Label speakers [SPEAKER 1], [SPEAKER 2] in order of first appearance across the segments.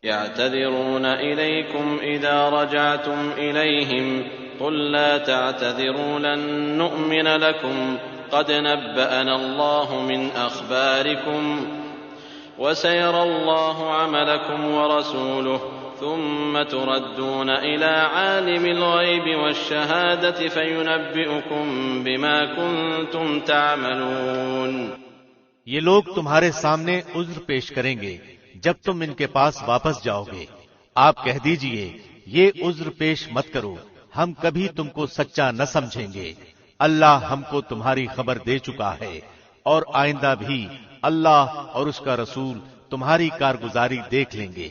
[SPEAKER 1] يعتذرون إليكم إذا رجعتم إليهم قل لا تعتذروا لن نؤمن لكم قد نبأنا الله من أخباركم وسيرى الله عملكم ورسوله ثم تردون إلى عالم الغيب والشهادة فينبئكم بما كنتم تعملون۔
[SPEAKER 2] یہ لوگ تمہارے سامنے عذر پیش کریں گے جب تم ان کے پاس واپس جاؤ گے۔ آپ کہہ دیجئے یہ عذر پیش مت کرو، ہم کبھی تم کو سچا نہ سمجھیں گے، اللہ ہم کو تمہاری خبر دے چکا ہے، اور آئندہ بھی اللہ اور اس کا رسول تمہاری کارگزاری دیکھ لیں گے۔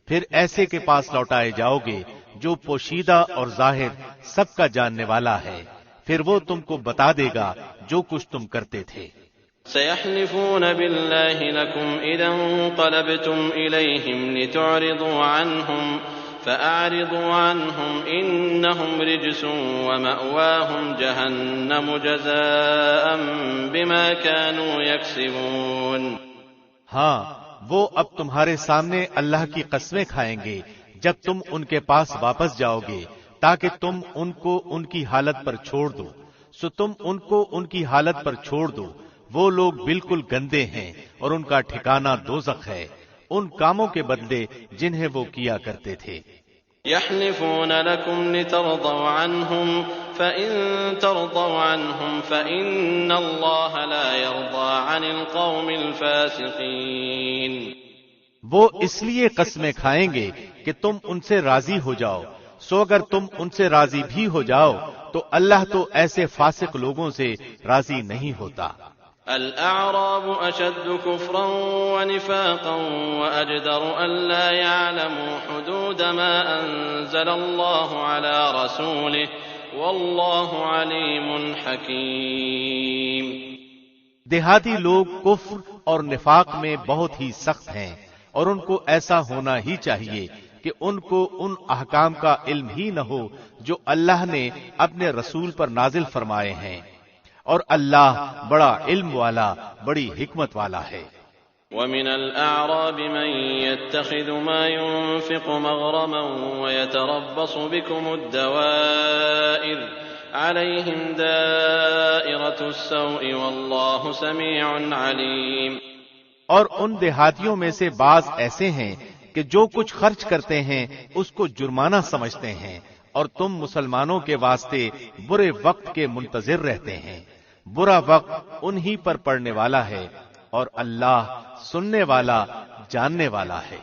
[SPEAKER 2] پھر ایسے کے پاس لوٹائے جاؤ گے جو پوشیدہ اور ظاہر سب کا جاننے والا ہے، پھر وہ تم کو بتا دے گا جو کچھ تم کرتے تھے۔
[SPEAKER 1] سيحلفون بالله لكم إذا انقلبتم إليهم لتعرضوا عنهم فأعرضوا عنهم إنهم رجس ومأواهم جهنم جزاء بما كانوا يكسبون۔
[SPEAKER 2] ہاں، وہ اب تمہارے سامنے اللہ کی قسمیں کھائیں گے جب تم ان کے پاس واپس جاؤ گے تاکہ تم ان کو ان کی حالت پر چھوڑ دو، سو تم ان کو ان کی حالت پر چھوڑ دو۔ وہ لوگ بالکل گندے ہیں اور ان کا ٹھکانہ دوزخ ہے، ان کاموں کے بدلے جنہیں وہ کیا کرتے تھے۔
[SPEAKER 1] يحلفون لكم لترضوا عنهم فإن ترضوا عنهم فإن الله لا يرضى عن القوم الفاسقين۔
[SPEAKER 2] وہ اس لیے قسمیں کھائیں گے کہ تم ان سے راضی ہو جاؤ، سو اگر تم ان سے راضی بھی ہو جاؤ تو اللہ تو ایسے فاسق لوگوں سے راضی نہیں ہوتا۔
[SPEAKER 1] الأعراب أشد كفرا ونفاقا وأجدر ألا يعلموا حدود ما أنزل الله على رسوله والله عليم حكيم۔
[SPEAKER 2] دیہاتی لوگ کفر اور نفاق میں بہت ہی سخت ہیں، اور ان کو ایسا ہونا ہی چاہیے کہ ان کو ان احکام کا علم ہی نہ ہو جو اللہ نے اپنے رسول پر نازل فرمائے ہیں، اور اللہ بڑا علم والا، بڑی حکمت والا ہے۔
[SPEAKER 1] ومن الأعراب من يتخذ ما ينفق مغرما ويتربص بكم الدوائر عليهم دائرة السوء والله سميع عليم۔
[SPEAKER 2] اور ان دیہاتیوں میں سے بعض ایسے ہیں کہ جو کچھ خرچ کرتے ہیں اس کو جرمانہ سمجھتے ہیں، اور تم مسلمانوں کے واسطے برے وقت کے منتظر رہتے ہیں۔ برا وقت انہی پر پڑنے والا ہے، اور اللہ سننے والا، جاننے والا ہے۔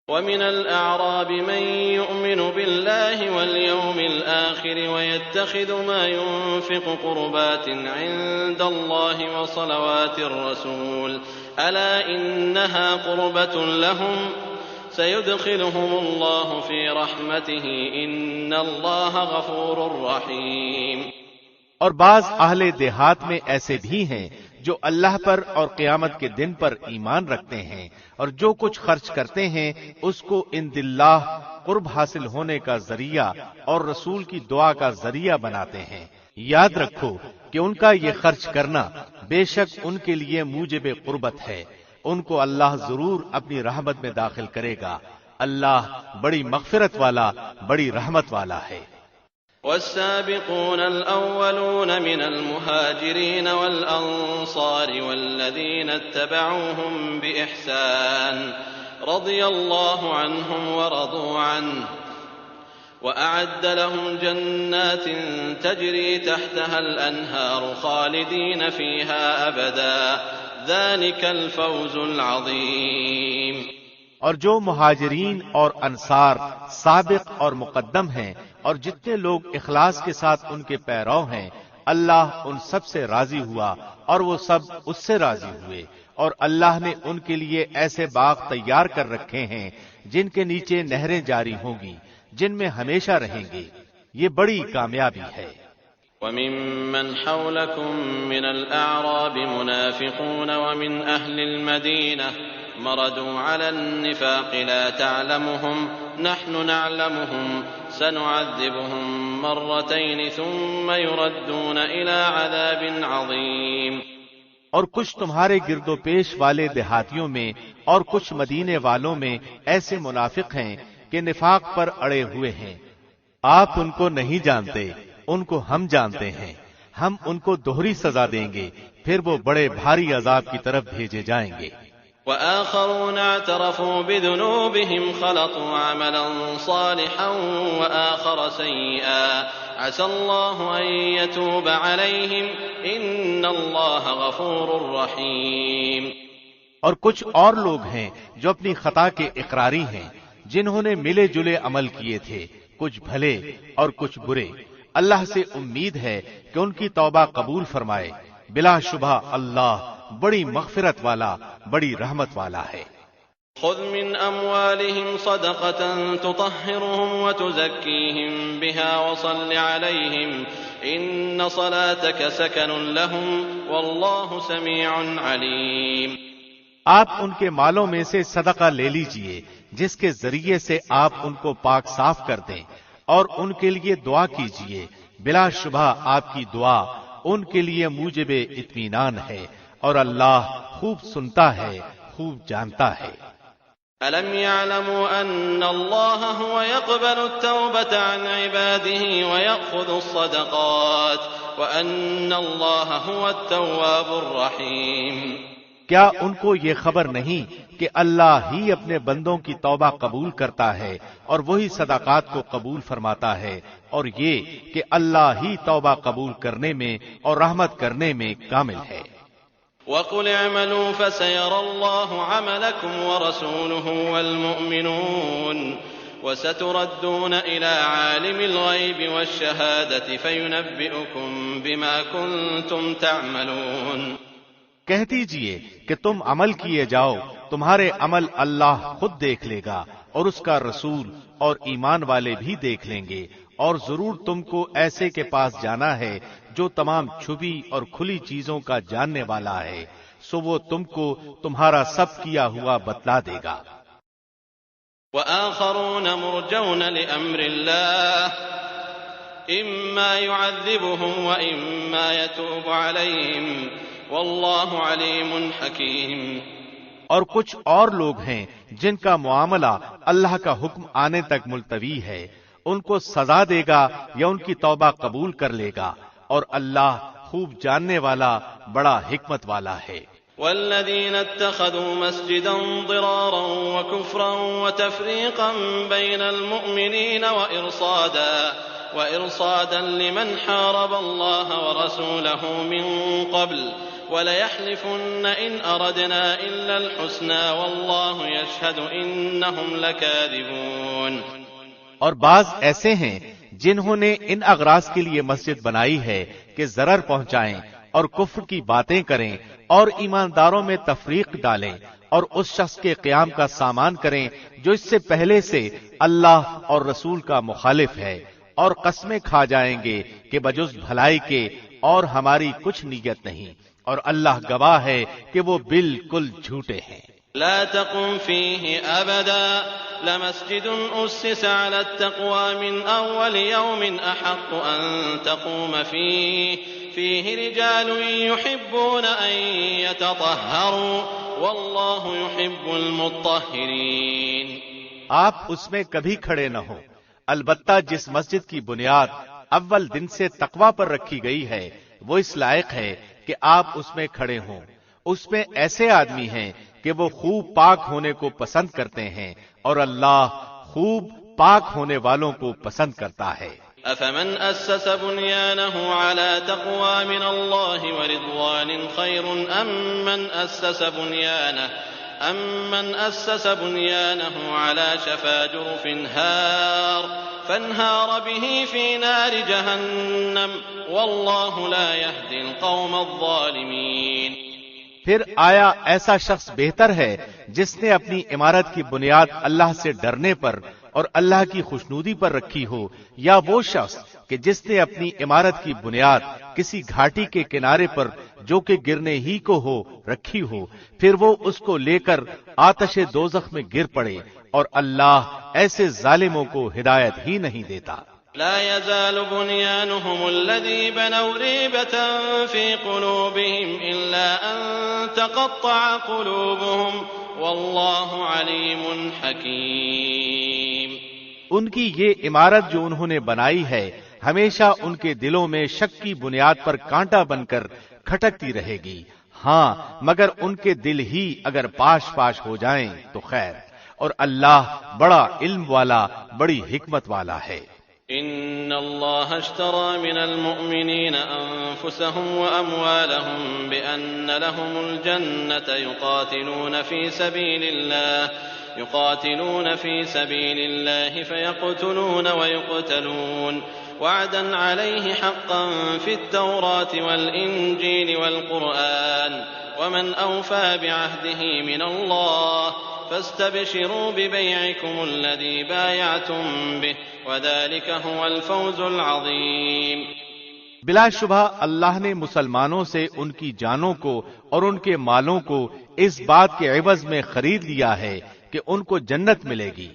[SPEAKER 1] ومن الأعراب من يؤمن بالله واليوم الآخر ويتخذ ما ينفق قربات عند الله وصلوات الرسول ألا إنها قربة لهم سيدخلهم الله في رحمته إن الله غفور رحيم۔
[SPEAKER 2] اور بعض اہل دیہات میں ایسے بھی ہیں جو اللہ پر اور قیامت کے دن پر ایمان رکھتے ہیں، اور جو کچھ خرچ کرتے ہیں اس کو عند اللہ قرب حاصل ہونے کا ذریعہ اور رسول کی دعا کا ذریعہ بناتے ہیں۔ یاد رکھو کہ ان کا یہ خرچ کرنا بے شک ان کے لیے موجب قربت ہے، ان کو اللہ ضرور اپنی رحمت میں داخل کرے گا، اللہ بڑی مغفرت والا، بڑی رحمت والا ہے۔
[SPEAKER 1] والسابقون الأولون من المهاجرين والأنصار والذين اتبعوهم بإحسان رضي الله عنهم ورضوا عنه وأعد لهم جنات تجري تحتها الأنهار خالدين فيها أبدا ذلك الفوز العظيم۔
[SPEAKER 2] اور جو مہاجرین اور انصار سابق اور مقدم ہیں اور جتنے لوگ اخلاص کے ساتھ ان کے پیرو ہیں، اللہ ان سب سے راضی ہوا اور وہ سب اس سے راضی ہوئے، اور اللہ نے ان کے لیے ایسے باغ تیار کر رکھے ہیں جن کے نیچے نہریں جاری ہوں گی، جن میں ہمیشہ رہیں گے، یہ بڑی کامیابی ہے۔
[SPEAKER 1] وممن حولكم من الأعراب منافقون ومن أهل المدينة مردوا على النفاق لا تعلمهم نحن نعلمهم سنعذبهم مرتين ثم يردون إلى عذاب عظيم۔
[SPEAKER 2] اور کچھ تمہارے گرد و پیش والے دیہاتیوں میں اور کچھ مدینے والوں میں ایسے منافق ہیں کہ نفاق پر اڑے ہوئے ہیں۔ آپ ان کو نہیں جانتے، ان کو ہم جانتے ہیں۔ ہم ان کو دوہری سزا دیں گے، پھر وہ بڑے بھاری عذاب کی طرف بھیجے جائیں گے۔
[SPEAKER 1] وآخرون اعترفوا بذنوبهم خلطوا عملا صالحا وآخر سيئا عسى الله أن يتوب عليهم إن الله غفور رحيم۔
[SPEAKER 2] اور کچھ اور لوگ ہیں جو اپنی خطا کے اقراری ہیں، جنہوں نے ملے جلے عمل کیے تھے، کچھ بھلے اور کچھ برے۔ اللہ سے امید ہے کہ ان کی توبہ قبول فرمائے، بلا شبہ اللہ بڑی مغفرت والا، بڑی رحمت والا ہے۔
[SPEAKER 1] خذ من أموالهم صدقة تطهرهم وتزكيهم بها وصل عليهم إن صلاتك سكن لهم والله سميع عليم۔
[SPEAKER 2] آپ ان کے مالوں میں سے صدقہ لے لیجئے جس کے ذریعے سے آپ ان کو پاک صاف کر دیں، اور ان کے لیے دعا کیجئے، بلا شبہ آپ کی دعا ان کے لیے موجب اطمینان ہے، اور اللہ خوب سنتا ہے، خوب جانتا ہے۔
[SPEAKER 1] أَلَمْ يَعْلَمُوا أَنَّ اللَّهَ هُوَ يَقْبَلُ التَّوْبَةَ عَنْ عِبَادِهِ وَيَأْخُذُ الصَّدَقَاتِ وَأَنَّ اللَّهَ هُوَ التَّوَّابُ الرَّحِيمُ۔
[SPEAKER 2] کیا ان کو یہ خبر نہیں کہ اللہ ہی اپنے بندوں کی توبہ قبول کرتا ہے اور وہی صدقات کو قبول فرماتا ہے، اور یہ کہ اللہ ہی توبہ قبول کرنے میں اور رحمت کرنے میں کامل ہے۔
[SPEAKER 1] وَقُلْ اعْمَلُوا فَسَيَرَى اللَّهُ عَمَلَكُمْ وَرَسُولُهُ وَالْمُؤْمِنُونَ وَسَتُرَدُّونَ إِلَى عَالِمِ الْغَيْبِ وَالشَّهَادَةِ فَيُنَبِّئُكُم بِمَا كُنتُمْ تَعْمَلُونَ۔
[SPEAKER 2] کہہ دیجئے کہ تم عمل کیے جاؤ، تمہارے عمل اللہ خود دیکھ لے گا، اور اس کا رسول اور ایمان والے بھی دیکھ لیں گے، اور ضرور تم کو ایسے کے پاس جانا ہے جو تمام چھپی اور کھلی چیزوں کا جاننے والا ہے، سو وہ تم کو تمہارا سب کیا ہوا بتلا دے گا۔
[SPEAKER 1] وآخرون مرجون لأمر الله إما يعذبهم وإما يتوب عليهم واللہ علیم حکیم۔
[SPEAKER 2] اور کچھ اور لوگ ہیں جن کا معاملہ اللہ کا حکم آنے تک ملتوی ہے، ان کو سزا دے گا یا ان کی توبہ قبول کر لے گا، اور اللہ خوب جاننے والا، بڑا حکمت والا ہے۔
[SPEAKER 1] والذین اتخذوا مسجدا ضرارا وكفرا وتفریقا بین المؤمنین وإرصادا لمن حارب الله ورسوله من قبل وَلَيَحْلِفُنَّ إِنْ أَرَدْنَا إِلَّا الْحُسْنَى وَاللَّهُ يَشْهَدُ إِنَّهُمْ لَكَاذِبُونَ۔
[SPEAKER 2] اور بعض ایسے ہیں جنہوں نے ان اغراض کے لیے مسجد بنائی ہے کہ ضرر پہنچائیں اور کفر کی باتیں کریں اور ایمانداروں میں تفریق ڈالیں اور اس شخص کے قیام کا سامان کریں جو اس سے پہلے سے اللہ اور رسول کا مخالف ہے، اور قسمیں کھا جائیں گے کہ بجز بھلائی کے اور ہماری کچھ نیت نہیں، اور اللہ گواہ ہے کہ وہ بالکل جھوٹے ہیں۔
[SPEAKER 1] لا تقم فيه أبدا لمسجد أسس على التقوى من أول يوم أحق أن تقوم فيه رجال يحبون أن يتطهروا والله يحب المطهرين۔
[SPEAKER 2] آپ اس میں کبھی کھڑے نہ ہو، البتہ جس مسجد کی بنیاد اول دن سے تقوی پر رکھی گئی ہے وہ اس لائق ہے کہ آپ اس میں کھڑے ہوں۔ اس میں ایسے آدمی ہیں کہ وہ خوب پاک ہونے کو پسند کرتے ہیں، اور اللہ خوب پاک ہونے والوں کو پسند کرتا ہے۔
[SPEAKER 1] افمن اسس بنيانه على تقوى من الله ورضوان خير أمن أسس بنيانه على شفا جرف فانهار به في نار جهنم والله لا يهدي القوم الظالمين۔
[SPEAKER 2] پھر آیا ایسا شخص بہتر ہے جس نے اپنی عمارت کی بنیاد اللہ سے ڈرنے پر اور اللہ کی خوشنودی پر رکھی ہو، یا وہ شخص کہ جس نے اپنی عمارت کی بنیاد کسی گھاٹی کے کنارے پر جو کہ گرنے ہی کو ہو رکھی ہو، پھر وہ اس کو لے کر آتش دوزخ میں گر پڑے، اور اللہ ایسے ظالموں کو ہدایت ہی نہیں دیتا۔
[SPEAKER 1] لا يزال بنيانهم الذي بنوا ريبة في قلوبهم إلا أن تقطع قلوبهم والله عليم حكيم.
[SPEAKER 2] ان کی یہ عمارت جو انہوں نے بنائی ہے ہمیشہ ان کے دلوں میں شک کی بنیاد پر کانٹا بن کر کھٹکتی رہے گی. ہاں مگر ان کے دل ہی اگر پاش پاش ہو جائیں تو خیر، اور اللہ بڑا علم والا، بڑی حکمت والا ہے.
[SPEAKER 1] ان اللہ اشترى من المؤمنین انفسهم واموالهم بان لهم الجنة يقاتلون في سبيل الله فيقتلون ويقتلون وعدا عليه حقا في التوراة والإنجيل والقرآن ومن أوفى بعهده من الله فاستبشروا ببيعكم الذي بايعتم به وذلك هو الفوز العظيم.
[SPEAKER 2] بلا شبہ اللہ نے مسلمانوں سے ان کی جانوں کو اور ان کے مالوں کو اس بات کے عوض میں خرید لیا ہے کہ ان کو جنت ملے گی.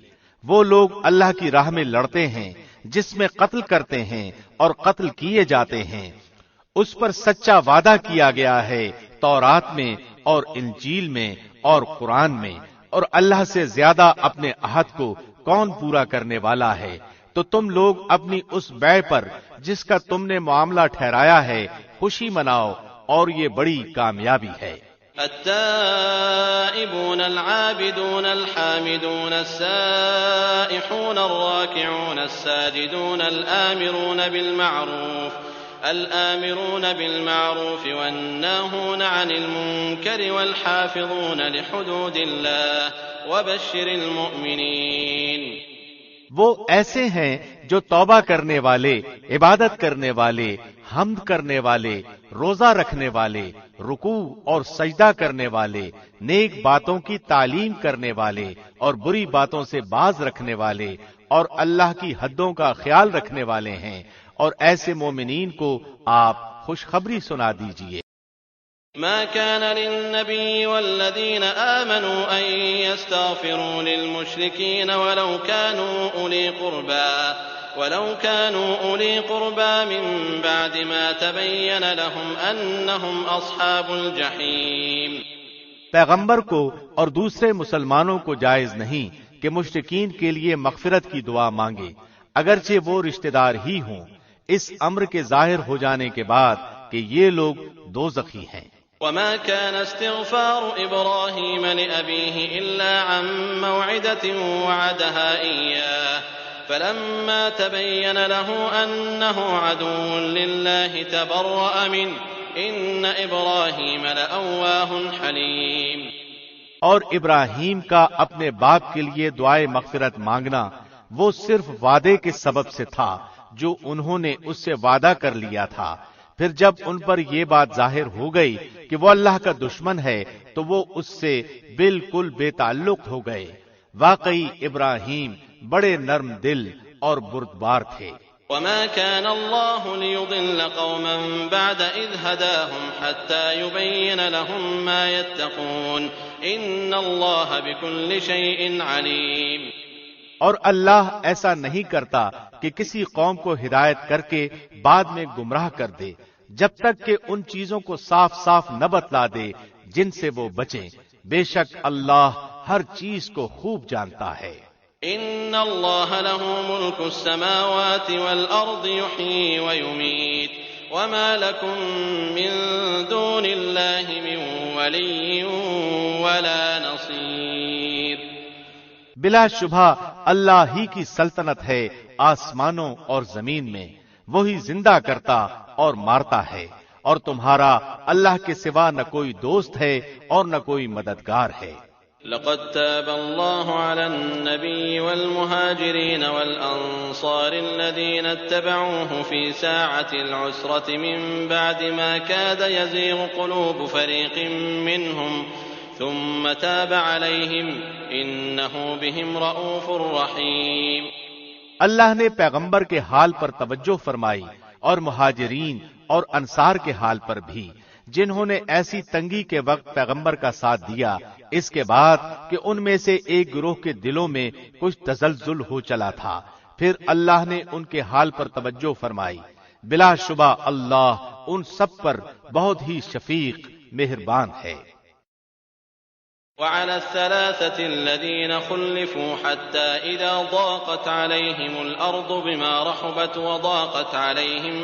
[SPEAKER 2] وہ لوگ اللہ کی راہ میں لڑتے ہیں جس میں قتل کرتے ہیں اور قتل کیے جاتے ہیں، اس پر سچا وعدہ کیا گیا ہے تورات میں اور انجیل میں اور قرآن میں، اور اللہ سے زیادہ اپنے عہد کو کون پورا کرنے والا ہے. تو تم لوگ اپنی اس بیع پر جس کا تم نے معاملہ ٹھہرایا ہے خوشی مناؤ، اور یہ بڑی کامیابی ہے.
[SPEAKER 1] التائبون العابدون الحامدون السائحون الراكعون الساجدون الآمرون بالمعروف والناهون عن المنكر والحافظون لحدود الله وبشر المؤمنين.
[SPEAKER 2] وہ ایسے ہیں جو توبہ کرنے والے، عبادت کرنے والے، حمد کرنے والے، روزہ رکھنے والے، رکوع اور سجدہ کرنے والے، نیک باتوں کی تعلیم کرنے والے اور بری باتوں سے باز رکھنے والے اور اللہ کی حدوں کا خیال رکھنے والے ہیں. اور ایسے مومنین کو آپ خوشخبری سنا دیجئے.
[SPEAKER 1] ما كان للنبي والذين آمنوا أن يستغفروا للمشركين ولو كانوا أولي قربى من بعد ما تبين لهم أنهم أصحاب الجحيم.
[SPEAKER 2] پیغمبر کو اور دوسرے مسلمانوں کو جائز نہیں کہ مشرکین کے لیے مغفرت کی دعا مانگے اگرچہ وہ رشتہ دار ہی ہوں، اس امر کے ظاہر ہو جانے کے بعد کہ یہ لوگ دوزخی ہیں.
[SPEAKER 1] وما كان استغفار إبراهيم لأبيه إلا عن موعدة وعدها إياه فلما تبين له أنه عدو لله تبرأ منه إن إبراهيم لأواه حليم.
[SPEAKER 2] اور ابراہیم کا اپنے باپ کے لیے دعائے مغفرت مانگنا وہ صرف وعدے کے سبب سے تھا جو انہوں نے اس سے وعدہ کر لیا تھا. پھر جب ان پر یہ بات ظاہر ہو گئی کہ وہ اللہ کا دشمن ہے تو وہ اس سے بالکل بے تعلق ہو گئے. واقعی ابراہیم بڑے نرم دل اور بردبار تھے.
[SPEAKER 1] وما كان الله ليضل قوما بعد إذ هداهم حتى يبين لهم ما يتقون إن الله بكل شيء عليم.
[SPEAKER 2] اور اللہ ایسا نہیں کرتا کہ کسی قوم کو ہدایت کر کے بعد میں گمراہ کر دے جب تک کہ ان چیزوں کو صاف صاف نہ بتلا دے جن سے وہ بچیں. بے شک اللہ ہر چیز کو خوب جانتا ہے.
[SPEAKER 1] ان اللہ له ملک السماوات والارض يحيي ويميت وما لكم من دون الله من ولي ولا نصير.
[SPEAKER 2] بلا شبہ اللہ ہی کی سلطنت ہے آسمانوں اور زمین میں، وہی زندہ کرتا اور مارتا ہے، اور تمہارا اللہ کے سوا نہ کوئی دوست ہے اور نہ کوئی مددگار ہے.
[SPEAKER 1] لقد تاب الله على النبي والمهاجرين والأنصار الذين اتبعوه في ساعة العسرة من بعد ما كاد يزيغ قلوب فريق منهم ثم تاب عليهم إنه بهم رؤوف رحيم.
[SPEAKER 2] اللہ نے پیغمبر کے حال پر توجہ فرمائی اور مہاجرین اور انصار کے حال پر بھی جنہوں نے ایسی تنگی کے وقت پیغمبر کا ساتھ دیا، اس کے بعد کہ ان میں سے ایک گروہ کے دلوں میں کچھ تزلزل ہو چلا تھا. پھر اللہ نے ان کے حال پر توجہ فرمائی، بلا شبہ اللہ ان سب پر بہت ہی شفیق مہربان ہے۔
[SPEAKER 1] وعلى الثلاثة الذين خلفوا حتى إذا ضاقت عليهم الأرض بما رحبت وضاقت عليهم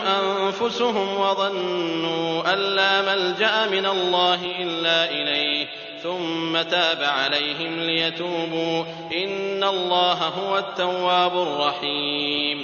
[SPEAKER 1] أنفسهم وظنوا أن لا ملجأ من الله إلا إليه ثم تاب عليهم ليتوبوا إن الله هو التواب الرحيم۔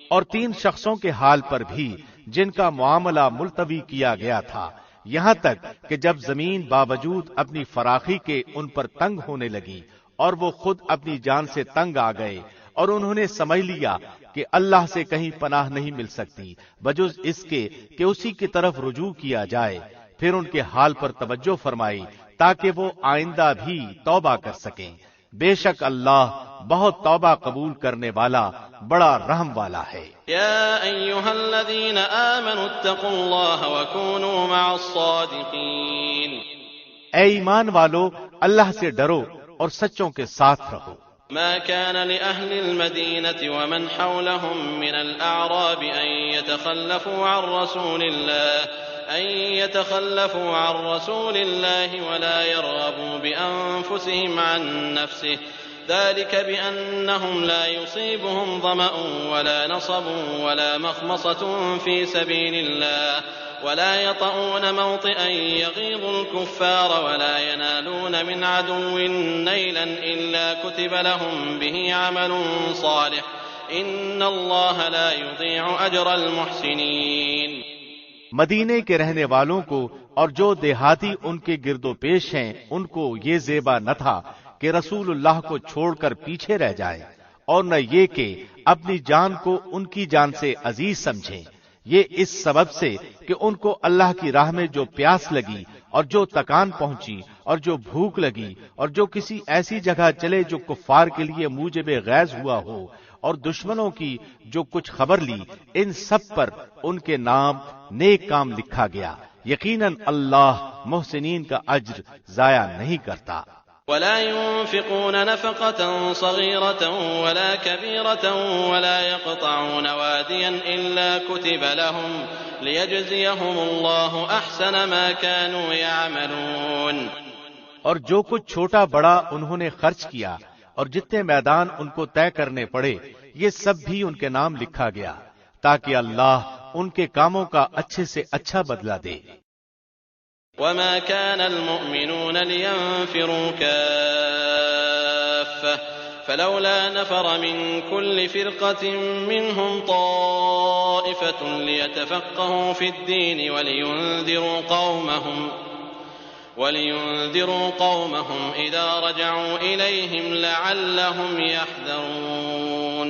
[SPEAKER 2] اور 3 شخصوں کے حال پر بھی جن کا معاملہ ملتوی کیا گیا تھا، یہاں تک کہ جب زمین باوجود اپنی فراخی کے ان پر تنگ ہونے لگی اور وہ خود اپنی جان سے تنگ آ گئے اور انہوں نے سمجھ لیا کہ اللہ سے کہیں پناہ نہیں مل سکتی بجز اس کے کہ اسی کی طرف رجوع کیا جائے، پھر ان کے حال پر توجہ فرمائی تاکہ وہ آئندہ بھی توبہ کر سکیں۔ بے شک اللہ بہت توبہ قبول کرنے والا بڑا رحم والا ہے۔
[SPEAKER 1] یا ایھا الذین آمنوا اتقوا اللہ وکونوا مع الصادقین،
[SPEAKER 2] اے ایمان والو اللہ سے ڈرو اور سچوں کے ساتھ رہو۔
[SPEAKER 1] ما كان لأهل المدينة ومن حولهم من الأعراب أن يتخلفوا عن رسول الله ولا يرغبوا بأنفسهم عن نفسه ذلك بأنهم لا يصيبهم ظمأ ولا نصب ولا مخمصة في سبيل الله ولا يطؤون موطئا يغيظ الكفار ولا ينالون من عدو نيلا إلا كتب لهم به عمل صالح إن الله لا يضيع أجر المحسنين۔
[SPEAKER 2] مدینے کے رہنے والوں کو اور جو دیہاتی ان کے گرد و پیش ہیں ان کو یہ زیبا نہ تھا کہ رسول اللہ کو چھوڑ کر پیچھے رہ جائیں، اور نہ یہ کہ اپنی جان کو ان کی جان سے عزیز سمجھیں، یہ اس سبب سے کہ ان کو اللہ کی راہ میں جو پیاس لگی اور جو تکان پہنچی اور جو بھوک لگی اور جو کسی ایسی جگہ چلے جو کفار کے لیے موجب غیظ ہوا ہو اور دشمنوں کی جو کچھ خبر لی، ان سب پر ان کے نام نیک کام لکھا گیا، یقیناً اللہ محسنین کا اجر ضائع نہیں کرتا۔
[SPEAKER 1] ولا ينفقون نفقة صغيرة ولا كبيرة ولا يقطعون واديا إلا كتب لهم ليجزيهم الله أحسن ما كانوا يعملون۔
[SPEAKER 2] اور جو کچھ چھوٹا بڑا انہوں نے خرچ کیا اور جتنے میدان ان کو طے کرنے پڑے، یہ سب بھی ان کے نام لکھا گیا تاکہ اللہ ان کے کاموں کا اچھے سے اچھا بدلہ دے۔
[SPEAKER 1] وما كان المؤمنون لينفروا كافة فلولا نفر من كل فرقة منهم طائفة ليتفقهوا في الدين ولينذروا قومهم إذا رجعوا إليهم لعلهم يحذرون۔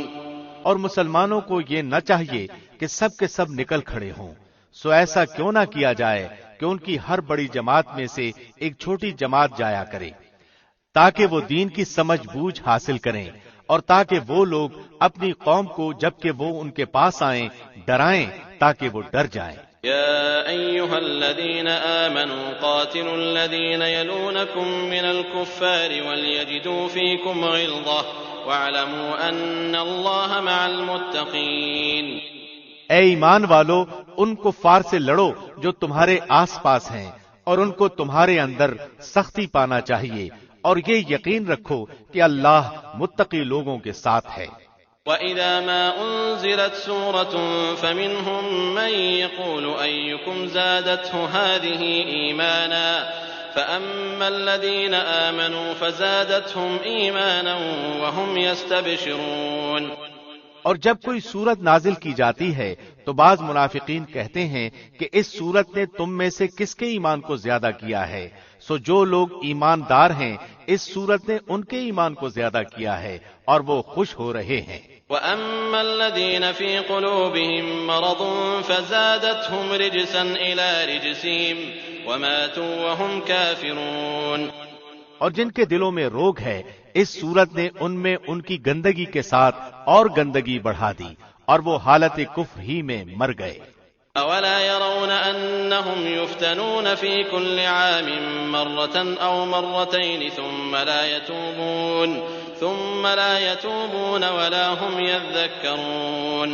[SPEAKER 2] اور مسلمانوں کو یہ نہ چاہیے کہ سب کے سب نکل کھڑے ہوں، سو ایسا کیوں نہ کیا جائے کہ ان کی ہر بڑی جماعت میں سے ایک چھوٹی جماعت جایا کرے، تاکہ وہ دین کی سمجھ بوجھ حاصل کریں اور تاکہ وہ لوگ اپنی قوم کو جبکہ وہ ان کے پاس آئیں ڈرائیں تاکہ وہ ڈر جائیں۔
[SPEAKER 1] يا أيها الذين آمنوا قاتلوا الذين يلونكم من الكفار وليجدوا فيكم غلظة واعلموا أن الله مع المتقين۔
[SPEAKER 2] اے ایمان والو، ان کفار سے لڑو جو تمہارے آس پاس ہیں اور ان کو تمہارے اندر سختی پانا چاہیے، اور یہ یقین رکھو کہ اللہ متقی لوگوں کے ساتھ ہے۔
[SPEAKER 1] وَإِذَا مَا أُنزِلَتْ سُورَةٌ فَمِنْهُمْ مَنْ يَقُولُ أَيُّكُمْ زَادَتْهُ هَٰذِهِ إِيمَانًا فَأَمَّا الَّذِينَ آمَنُوا فَزَادَتْهُمْ إِيمَانًا وَهُمْ يَسْتَبْشِرُونَ۔
[SPEAKER 2] اور جب کوئی سورت نازل کی جاتی ہے تو بعض منافقین کہتے ہیں کہ اس سورت نے تم میں سے کس کے ایمان کو زیادہ کیا ہے، سو جو لوگ ایماندار ہیں اس سورت نے ان کے ایمان کو زیادہ کیا ہے اور وہ خوش ہو رہے ہیں۔
[SPEAKER 1] وَأَمَّا الَّذِينَ فِي قُلُوبِهِم مَّرَضٌ فَزَادَتْهُمْ رِجْسًا إِلَىٰ رِجْسِهِمْ وَمَاتُوا وَهُمْ كَافِرُونَ۔
[SPEAKER 2] اور جن کے دلوں میں روگ ہے اس صورت نے ان میں ان کی گندگی کے ساتھ اور گندگی بڑھا دی اور وہ حالت کفر ہی میں مر گئے۔
[SPEAKER 1] أولا يرون أنهم يفتنون في كل عام مرة أو مرتين ثم لا يتوبون ولا هم يذكرون۔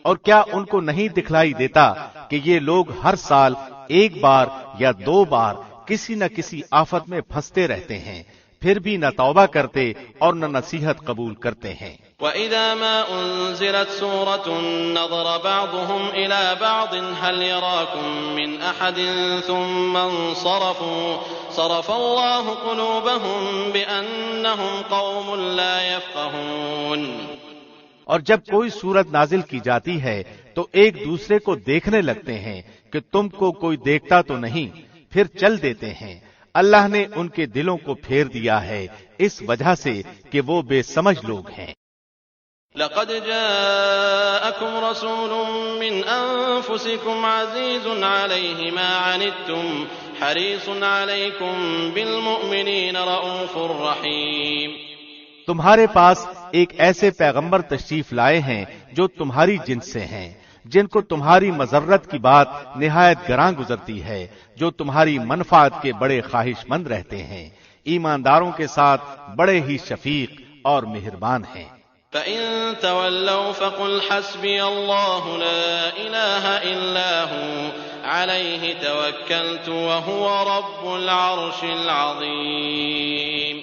[SPEAKER 2] اور کیا ان کو نہیں دکھلائی دیتا کہ یہ لوگ ہر سال ایک بار یا دو بار کسی نہ کسی آفت میں پھنستے رہتے ہیں، پھر بھی نہ توبہ کرتے اور نہ نصیحت قبول کرتے ہیں۔
[SPEAKER 1] وَإِذَا مَا أُنزِلَتْ سُورَةٌ نَظَرَ بَعْضُهُمْ إِلَى بَعْضٍ هَلْ يَرَاكُمْ مِنْ أَحَدٍ ثُمَّ انصَرَفُوا صَرَفَ اللَّهُ قُلُوبَهُمْ بِأَنَّهُمْ قَوْمٌ لَا يَفْقَهُونَ۔
[SPEAKER 2] اور جب کوئی سورت نازل کی جاتی ہے تو ایک دوسرے کو دیکھنے لگتے ہیں کہ تم کو کوئی دیکھتا تو نہیں، پھر چل دیتے ہیں۔ اللہ نے ان کے دلوں کو پھیر دیا ہے اس وجہ سے کہ وہ بے سمجھ لوگ ہیں۔
[SPEAKER 1] لقد جاءكم رسول من أنفسكم عزيز عليه ما عنتم حريص عليكم بالمؤمنين رؤوف رحيم۔
[SPEAKER 2] تمہارے پاس ایک ایسے پیغمبر تشریف لائے ہیں جو تمہاری جنس سے ہیں، جن کو تمہاری مضرت کی بات نہایت گراں گزرتی ہے، جو تمہاری منفعت کے بڑے خواہش مند رہتے ہیں، ایمانداروں کے ساتھ بڑے ہی شفیق اور مہربان ہیں۔
[SPEAKER 1] فَإِن تَوَلَّوْا فَقُلْ حَسْبِيَ اللَّهُ لَا إِلَٰهَ إِلَّا هُوَ عَلَيْهِ تَوَكَّلْتُ وَهُوَ رَبُّ الْعَرْشِ الْعَظِيمِ۔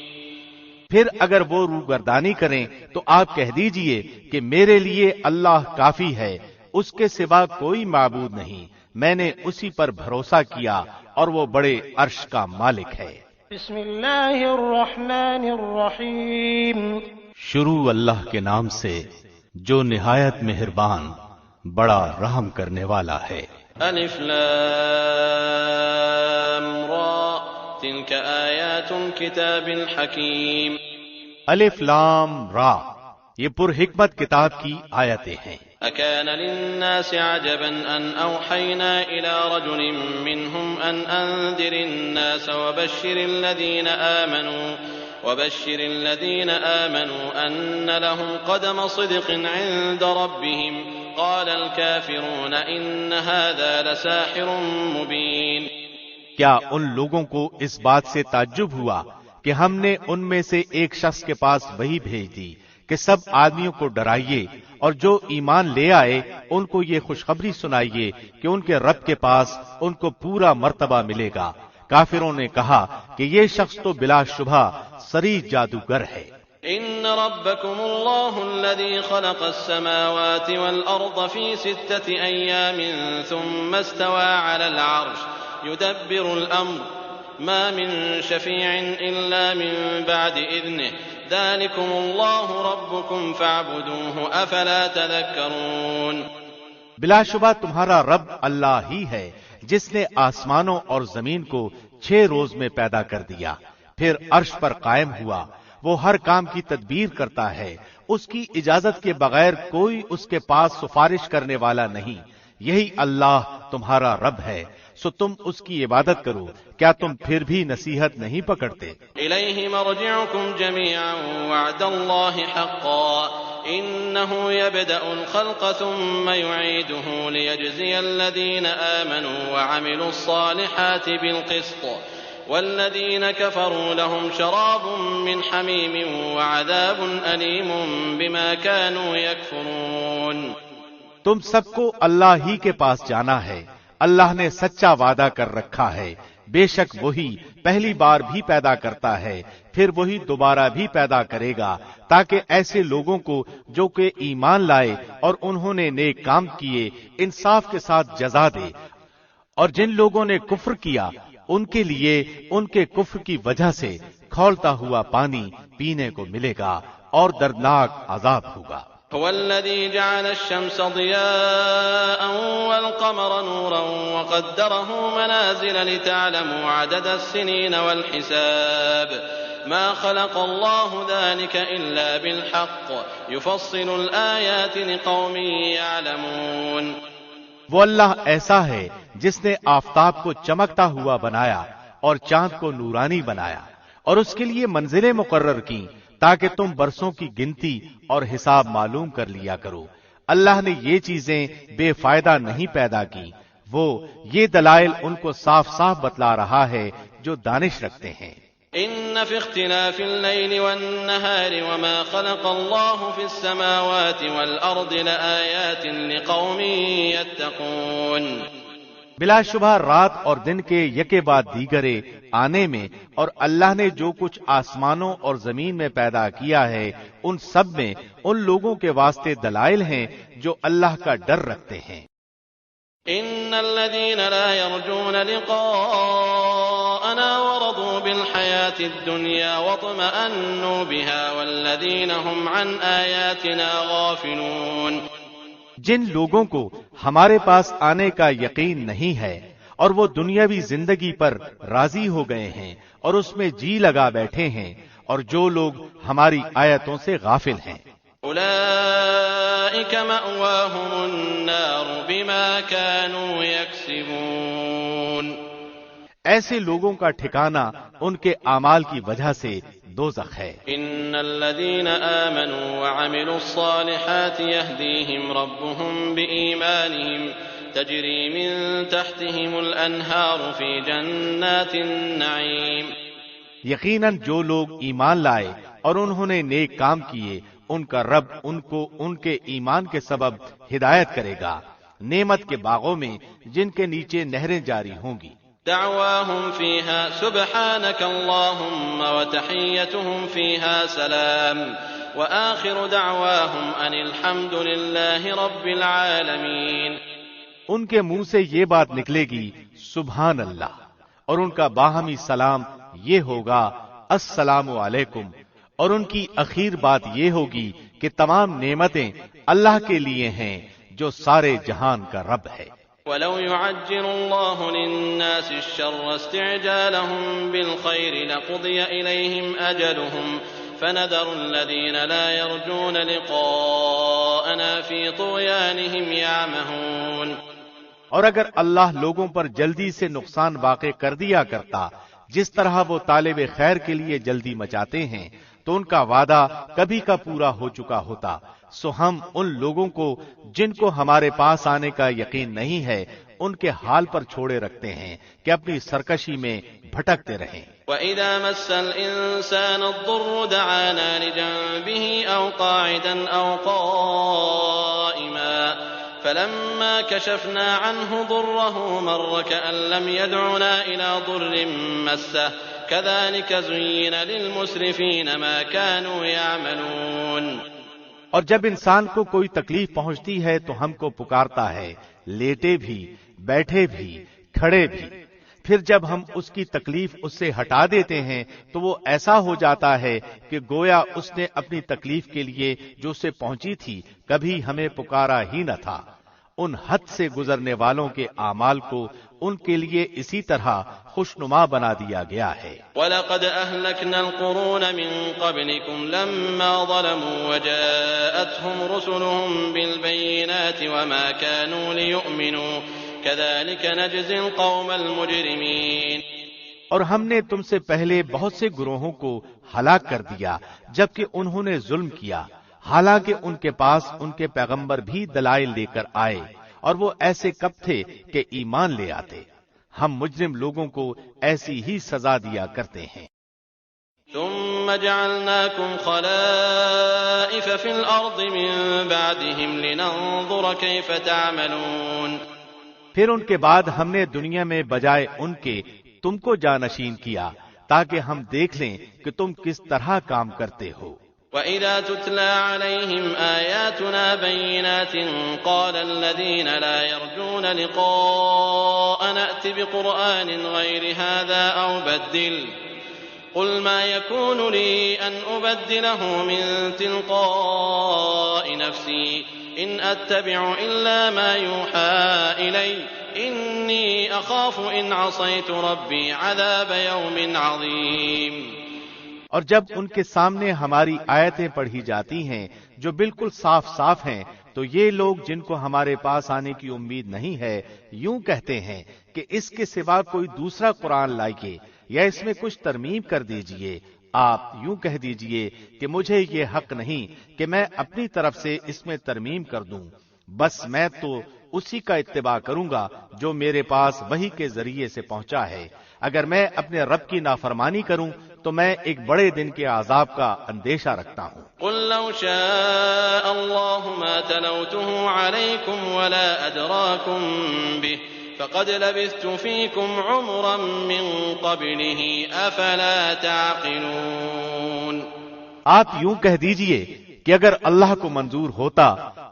[SPEAKER 2] پھر اگر وہ روگردانی کریں تو آپ کہہ دیجئے کہ میرے لیے اللہ کافی ہے، اس کے سوا کوئی معبود نہیں، میں نے اسی پر بھروسہ کیا اور وہ بڑے عرش کا مالک ہے۔
[SPEAKER 3] بسم اللہ الرحمن الرحیم۔
[SPEAKER 2] شروع اللہ کے نام سے جو نہایت مہربان بڑا رحم کرنے والا ہے۔
[SPEAKER 1] الف لام را تلك آیات الكتاب الحکیم۔
[SPEAKER 2] الف لام را، یہ پر حکمت کتاب کی آیتیں ہیں۔
[SPEAKER 1] أكان للناس عجبا أن أوحينا إلى رجل منهم أن أنذر الناس وبشر الذين آمنوا أن لهم قدم صدق عند ربهم قال الكافرون إن هذا لساحر مبين۔
[SPEAKER 2] کیا ان لوگوں کو اس بات سے تعجب ہوا کہ ہم نے ان میں سے ایک شخص کے پاس وحی بھیج دی کہ سب آدمیوں کو ڈرائیے اور جو ایمان لے آئے ان کو یہ خوشخبری سنائیے کہ ان کے رب کے پاس ان کو پورا مرتبہ ملے گا۔ کافروں نے کہا کہ یہ شخص تو بلا شبہ صریح جادوگر ہے۔
[SPEAKER 1] ان ربكم الله الذي خلق السماوات والارض في 6 ايام ثم استوى على العرش يدبر الامر ما من شفيع الا من بعد اذنه ذلكم الله ربكم فاعبدوه افلا تذكرون۔
[SPEAKER 2] بلا شبہ تمہارا رب اللہ ہی ہے جس نے آسمانوں اور زمین کو 6 روز میں پیدا کر دیا، پھر عرش پر قائم ہوا۔ وہ ہر کام کی تدبیر کرتا ہے، اس کی اجازت کے بغیر کوئی اس کے پاس سفارش کرنے والا نہیں۔ یہی اللہ تمہارا رب ہے، سو تم اس کی عبادت کرو۔ کیا تم پھر بھی نصیحت نہیں پکڑتے؟
[SPEAKER 1] الیہ مرجعکم جمیعا وعد اللہ حقا انه يبدأ الخلق ثم يعيده ليجزي الذين آمنوا وعملوا الصالحات بالقسط والذين كفروا لهم شراب من حميم وعذاب أليم بما كانوا يكفرون۔
[SPEAKER 2] تم سب کو اللہ ہی کے پاس جانا ہے، اللہ نے سچا وعدہ کر رکھا ہے، بے شک وہی پہلی بار بھی پیدا کرتا ہے، پھر وہی دوبارہ بھی پیدا کرے گا، تاکہ ایسے لوگوں کو جو کہ ایمان لائے اور انہوں نے نیک کام کیے انصاف کے ساتھ جزا دے، اور جن لوگوں نے کفر کیا ان کے لیے ان کے کفر کی وجہ سے کھولتا ہوا پانی پینے کو ملے گا اور دردناک عذاب ہوگا۔
[SPEAKER 1] هو الذي جعل الشمس ضياء والقمر نورا وقدره منازل لتعلموا عدد السنين والحساب ما خلق الله ذلك إلا بالحق يفصل الآيات لقوم يعلمون۔
[SPEAKER 2] وہ اللہ ایسا ہے جس نے آفتاب کو چمکتا ہوا بنایا اور چاند کو نورانی بنایا اور اس کے لیے منزلیں مقرر کی تاکہ تم برسوں کی گنتی اور حساب معلوم کر لیا کرو۔ اللہ نے یہ چیزیں بے فائدہ نہیں پیدا کی، وہ یہ دلائل ان کو صاف صاف بتلا رہا ہے جو دانش رکھتے ہیں۔
[SPEAKER 1] ان فی اختلاف اللیل والنہار وما خلق اللہ فی السماوات والارض لآیات لقوم یتقون۔
[SPEAKER 2] بلا شبہ رات اور دن کے یکے بعد دیگرے آنے میں اور اللہ نے جو کچھ آسمانوں اور زمین میں پیدا کیا ہے ان سب میں ان لوگوں کے واسطے دلائل ہیں جو اللہ کا ڈر رکھتے ہیں۔
[SPEAKER 1] ان الذين لا يرجون لقاءنا ورضوا بالحياة الدنيا واطمأنوا بها والذين هم عن آياتنا غافلون۔
[SPEAKER 2] جن لوگوں کو ہمارے پاس آنے کا یقین نہیں ہے اور وہ دنیاوی زندگی پر راضی ہو گئے ہیں اور اس میں جی لگا بیٹھے ہیں، اور جو لوگ ہماری آیتوں سے غافل ہیں،
[SPEAKER 1] اولئک مأواہم النار بما كانوا یکسبون۔
[SPEAKER 2] ایسے لوگوں کا ٹھکانہ ان کے اعمال کی وجہ سے دوزخ ہے۔
[SPEAKER 1] ان الذين آمنوا وعملوا الصالحات يهديهم ربهم بإيمانهم تجري من تحتهم الأنهار في جنات النعيم۔
[SPEAKER 2] یقیناً جو لوگ ایمان لائے اور انہوں نے نیک کام کیے، ان کا رب ان کو ان کے ایمان کے سبب ہدایت کرے گا نعمت کے باغوں میں جن کے نیچے نہریں جاری ہوں گی۔
[SPEAKER 1] دعواهم فيها سبحانك اللهم وتحيتهم فيها سلام وآخر دعواهم أن الحمد لله رب العالمين۔
[SPEAKER 2] ان کے منہ سے یہ بات نکلے گی سبحان اللہ، اور ان کا باہمی سلام یہ ہوگا السلام علیکم، اور ان کی اخیر بات یہ ہوگی کہ تمام نعمتیں اللہ کے لیے ہیں جو سارے جہان کا رب ہے۔
[SPEAKER 1] وَلَوْ يُعَجِّلُ اللَّهُ لِلنَّاسِ الشَّرَّ اسْتِعْجَالَهُم بِالْخَيْرِ لَقُضِيَ إِلَيْهِمْ أَجَلُهُمْ فَنَذَرُ الَّذِينَ لَا يَرْجُونَ لِقَاءَنَا فِي طُغْيَانِهِمْ يَعْمَهُونَ۔
[SPEAKER 2] اور اگر اللہ لوگوں پر جلدی سے نقصان واقع کر دیا کرتا جس طرح وہ طالب خیر کے لیے جلدی مچاتے ہیں، تو ان کا وعدہ کبھی کا پورا ہو چکا ہوتا، سو ہم ان لوگوں کو جن کو ہمارے پاس آنے کا یقین نہیں ہے ان کے حال پر چھوڑے رکھتے ہیں کہ اپنی سرکشی میں بھٹکتے رہیں۔
[SPEAKER 1] وَإِذَا مَسَّ الْإِنسَانَ الضُّرُّ دَعَانَا لِجَنبِهِ أَوْ قَاعِدًا أَوْ قَائِمًا فَلَمَّا كَشَفْنَا عَنْهُ ضُرَّهُ مَرَّ كَأَن لَّمْ يَدْعُنَا إِلَى ضُرٍّ مَّسَّهُ كَذَلِكَ زُيِّنَ لِلْمُسْرِفِينَ مَا كَانُوا يَعْمَلُونَ۔
[SPEAKER 2] اور جب انسان کو کوئی تکلیف پہنچتی ہے تو ہم کو پکارتا ہے، لیٹے بھی، بیٹھے بھی، کھڑے بھی، پھر جب ہم اس کی تکلیف اس سے ہٹا دیتے ہیں تو وہ ایسا ہو جاتا ہے کہ گویا اس نے اپنی تکلیف کے لیے جو اسے پہنچی تھی کبھی ہمیں پکارا ہی نہ تھا۔ ان حد سے گزرنے والوں کے اعمال کو ان کے لیے اسی طرح خوشنما بنا دیا گیا ہے۔
[SPEAKER 1] وَلَقَدْ أَهْلَكْنَا الْقُرُونَ مِن قَبْلِكُمْ لَمَّا ظَلَمُوا وَجَاءَتْهُمْ رُسُلُهُم بِالْبَيِّنَاتِ وَمَا كَانُوا لِيُؤْمِنُوا كَذَلِكَ نَجْزِي الْقَوْمَ الْمُجْرِمِينَ۔
[SPEAKER 2] اور ہم نے تم سے پہلے بہت سے گروہوں کو ہلاک کر دیا جبکہ انہوں نے ظلم کیا، حالانکہ ان کے پاس ان کے پیغمبر بھی دلائل لے کر آئے اور وہ ایسے کب تھے کہ ایمان لے آتے۔ ہم مجرم لوگوں کو ایسی ہی سزا دیا کرتے ہیں۔
[SPEAKER 1] ثم جعلناكم خلائف في الأرض من بعدهم لننظر كيف تعملون۔
[SPEAKER 2] پھر ان کے بعد ہم نے دنیا میں بجائے ان کے تم کو جانشین کیا تاکہ ہم دیکھ لیں کہ تم کس طرح کام کرتے ہو۔
[SPEAKER 1] وَإِذَا تُتْلَى عَلَيْهِمْ آيَاتُنَا بَيِّنَاتٍ قَالَ الَّذِينَ لَا يَرْجُونَ لِقَاءَنَا ائْتِ بِقُرْآنٍ غَيْرِ هَذَا أَوْ بَدِّلْهُ قُلْ مَا يَكُونُ لِي أَنْ أُبَدِّلَهُ مِن تِلْقَاءِ نَفْسِي إِنْ أَتَّبِعُ إِلَّا مَا يُوحَىٰ إِلَيَّ إِنِّي أَخَافُ إِنْ عَصَيْتُ رَبِّي عَذَابَ يَوْمٍ عَظِيمٍ۔
[SPEAKER 2] اور جب ان کے سامنے ہماری آیتیں پڑھی جاتی ہیں جو بالکل صاف صاف ہیں تو یہ لوگ جن کو ہمارے پاس آنے کی امید نہیں ہے یوں کہتے ہیں کہ اس کے سوا کوئی دوسرا قرآن لائیے یا اس میں کچھ ترمیم کر دیجئے۔ آپ یوں کہہ دیجئے کہ مجھے یہ حق نہیں کہ میں اپنی طرف سے اس میں ترمیم کر دوں، بس میں تو اسی کا اتباع کروں گا جو میرے پاس وحی کے ذریعے سے پہنچا ہے۔ اگر میں اپنے رب کی نافرمانی کروں تو میں ایک بڑے دن کے عذاب کا اندیشہ رکھتا ہوں۔
[SPEAKER 1] قل لو شاء الله ما تلوته عليكم ولا أدراكم به فقد لبثت فيكم عمرا من قبله أفلا تعقلون۔
[SPEAKER 2] آپ یوں کہہ دیجئے کہ اگر اللہ کو منظور ہوتا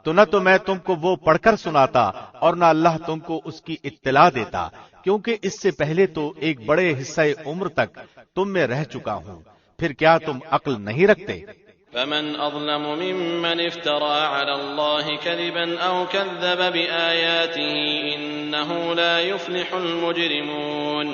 [SPEAKER 2] تو نہ تو میں تم کو وہ پڑھ کر سناتا اور نہ اللہ تم کو اس کی اطلاع دیتا، کیونکہ اس سے پہلے تو ایک بڑے حصہ عمر تک تم میں رہ چکا ہوں، پھر کیا تم عقل نہیں رکھتے؟
[SPEAKER 1] فمن أظلم ممن افترى على الله كذبا أو كذب بآياته إنه لا يفلح المجرمون۔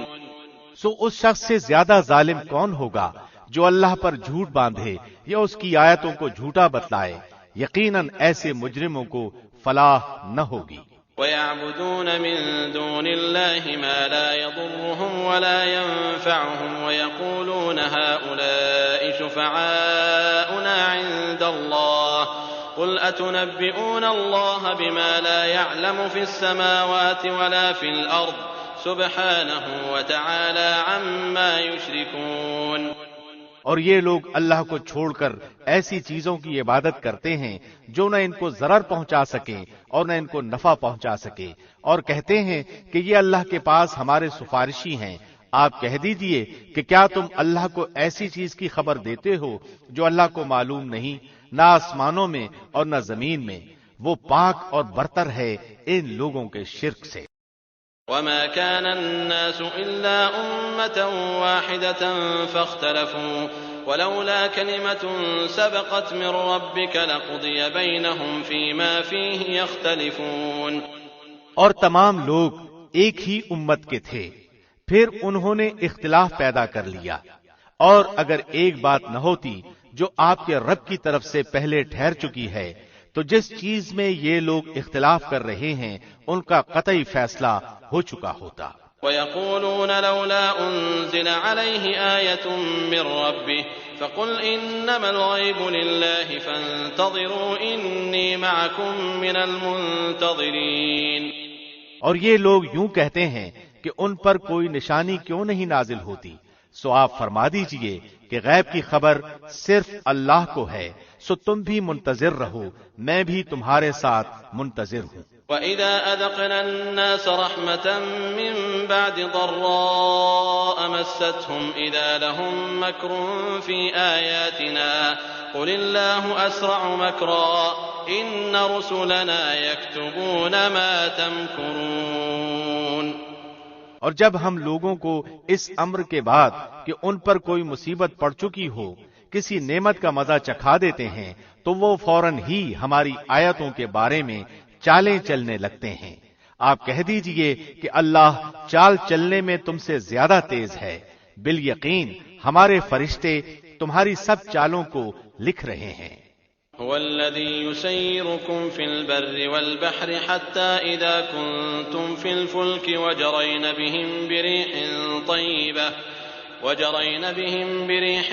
[SPEAKER 2] سو اس شخص سے زیادہ ظالم کون ہوگا جو اللہ پر جھوٹ باندھے یا اس کی آیتوں کو جھوٹا بتلائے؟ یقیناً ایسے مجرموں کو فلاح نہ ہوگی۔
[SPEAKER 1] وَيَعْبُدُونَ مِن دُونِ اللَّهِ مَا لَا يَضُرُّهُمْ وَلَا يَنفَعُهُمْ وَيَقُولُونَ هَؤُلَاءِ شُفَعَاؤُنَا عِندَ اللَّهِ قُلْ أَتُنَبِّئُونَ اللَّهَ بِمَا لَا يَعْلَمُ فِي السَّمَاوَاتِ وَلَا فِي الْأَرْضِ سُبْحَانَهُ وَتَعَالَى عَمَّا يُشْرِكُونَ۔
[SPEAKER 2] اور یہ لوگ اللہ کو چھوڑ کر ایسی چیزوں کی عبادت کرتے ہیں جو نہ ان کو ضرر پہنچا سکیں اور نہ ان کو نفع پہنچا سکے، اور کہتے ہیں کہ یہ اللہ کے پاس ہمارے سفارشی ہیں۔ آپ کہہ دیجئے کہ کیا تم اللہ کو ایسی چیز کی خبر دیتے ہو جو اللہ کو معلوم نہیں، نہ آسمانوں میں اور نہ زمین میں؟ وہ پاک اور برتر ہے ان لوگوں کے شرک سے۔
[SPEAKER 1] وما كان الناس إلا أمة واحدة فاختلفوا ولولا كلمة سبقت من ربك لقضي بينهم فيما فيه يختلفون۔
[SPEAKER 2] اور تمام لوگ ایک ہی امت کے تھے، پھر انہوں نے اختلاف پیدا کر لیا، اور اگر ایک بات نہ ہوتی جو آپ کے رب کی طرف سے پہلے ٹھہر چکی ہے تو جس چیز میں یہ لوگ اختلاف کر رہے ہیں ان کا قطعی فیصلہ ہو چکا ہوتا۔
[SPEAKER 1] وَيَقُولُونَ لَوْلَا أُنزِلَ عَلَيْهِ آيَةٌ مِّن رَّبِّهِ فَقُلْ إِنَّمَا الْغَيْبُ لِلَّهِ فَانتَظِرُوا إِنِّي مَعَكُم مِّنَ الْمُنتَظِرِينَ۔
[SPEAKER 2] اور یہ لوگ یوں کہتے ہیں کہ ان پر کوئی نشانی کیوں نہیں نازل ہوتی؟ سو آپ فرما دیجئے کہ غیب کی خبر صرف اللہ کو ہے، سو تم بھی منتظر رہو، میں بھی تمہارے ساتھ منتظر ہوں۔
[SPEAKER 1] وَإِذَا أَذَقْنَا النَّاسَ رَحْمَةً مِّن بَعْدِ ضَرَّاءَ مَسَّتْهُمْ إِذَا لَهُم مَّكْرٌ فِي آيَاتِنَا قُلِ اللَّهُ أَسْرَعُ مَكْرًا إِنَّ رُسُلَنَا يَكْتُبُونَ مَا تَمْكُرُونَ۔
[SPEAKER 2] اور جب ہم لوگوں کو اس امر کے بعد کہ ان پر کوئی مصیبت پڑ چکی ہو کسی نعمت کا مزہ چکھا دیتے ہیں تو وہ فوراً ہی ہماری آیتوں کے بارے میں چالیں چلنے لگتے ہیں۔ آپ کہہ دیجئے کہ اللہ چال چلنے میں تم سے زیادہ تیز ہے، بالیقین ہمارے فرشتے تمہاری سب چالوں کو لکھ رہے ہیں۔
[SPEAKER 1] هو الذي يسيركم في البر والبحر حتى إذا كنتم في الفلك وجرين بهم بريح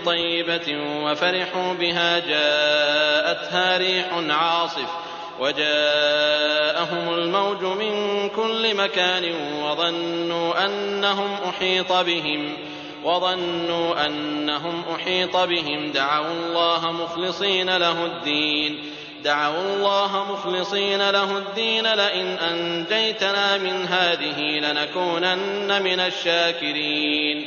[SPEAKER 1] طيبة وفرحوا بها جاءتها ريح عاصف وجاءهم الموج من كل مكان وظنوا أنهم أحيط بهم دعوا الله مخلصين له الدين لئن أنجيتنا من هذه لنكونن من الشاكرين۔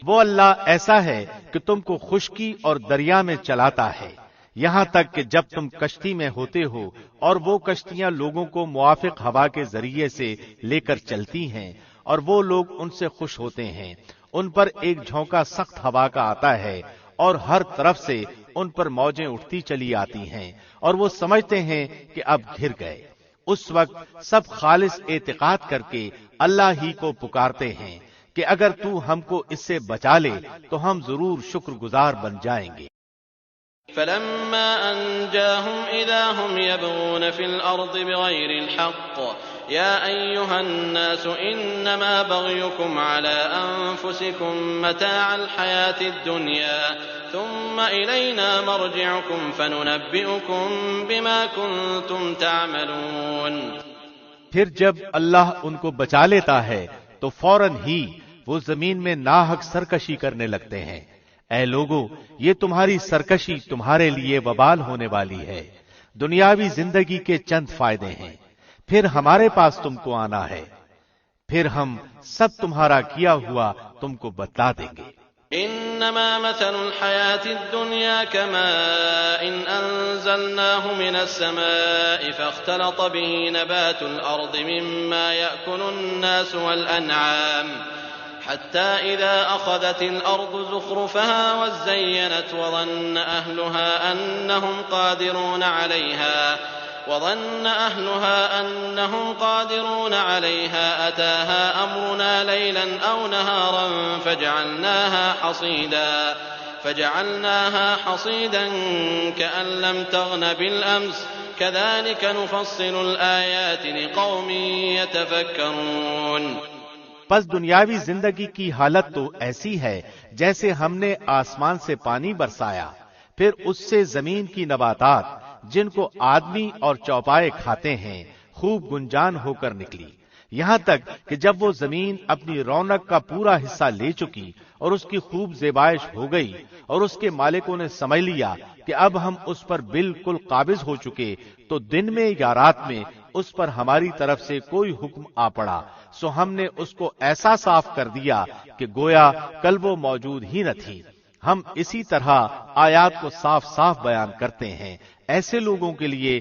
[SPEAKER 2] وہ اللہ ایسا ہے کہ تم کو خشکی اور دریا میں چلاتا ہے یہاں تک کہ جب تم کشتی میں ہوتے ہو اور وہ کشتیاں لوگوں کو موافق ہوا کے ذریعے سے لے کر چلتی ہیں اور وہ لوگ ان سے خوش ہوتے ہیں، ان پر ایک جھونکا سخت ہوا کا آتا ہے اور ہر طرف سے ان پر موجیں اٹھتی چلی آتی ہیں اور وہ سمجھتے ہیں کہ اب گھر گئے۔ اس وقت سب خالص اعتقاد کر کے اللہ ہی کو پکارتے ہیں کہ اگر تو ہم کو اس سے بچا لے تو ہم ضرور شکر گزار بن جائیں گے۔
[SPEAKER 1] فلما أنجاهم إذا هم يبغون في الأرض بغير الحق يا أيها الناس إنما بغيكم على أنفسكم متاع الحياة الدنيا ثم إلينا مرجعكم فننبئكم بما كنتم تعملون.
[SPEAKER 2] پھر جب اللہ ان کو بچا لیتا ہے تو فوراً ہی وہ زمین میں ناحق سرکشی کرنے لگتے ہیں. اے لوگو، یہ تمہاری سرکشی تمہارے لیے وبال ہونے والی ہے. دنیاوی زندگی کے چند فائدے ہیں، پھر ہمارے پاس تم کو آنا ہے، پھر ہم سب تمہارا کیا ہوا تم کو بتلا دیں گے.
[SPEAKER 1] إنما مثل الحياة الدنيا كماء أنزلناه من السماء فاختلط به نبات الأرض مما يأكل الناس والأنعام حتى إذا أخذت الأرض زخرفها وزينت وظن أهلها أنهم قادرون عليها أتاها أمرنا ليلا أو نهارا فجعلناها حصيدا كأن لم تغن بالأمس كذلك نفصل الآيات لقوم يتفكرون.
[SPEAKER 2] پس دنیاوی زندگی کی حالت تو ایسی ہے جیسے ہم نے آسمان سے پانی برسایا، پھر اس سے زمین کی نباتات جن کو آدمی اور چوپائے کھاتے ہیں خوب گنجان ہو کر نکلی، یہاں تک کہ جب وہ زمین اپنی رونق کا پورا حصہ لے چکی اور اس کی خوب زیبائش ہو گئی اور اس کے مالکوں نے سمجھ لیا کہ اب ہم اس پر بالکل قابض ہو چکے، تو دن میں یا رات میں اس پر ہماری طرف سے کوئی حکم آ پڑا، سو ہم نے اس کو ایسا صاف کر دیا کہ گویا کل وہ موجود ہی نہ تھی. ہم اسی طرح آیات کو صاف صاف بیان کرتے ہیں ایسے لوگوں کے لیے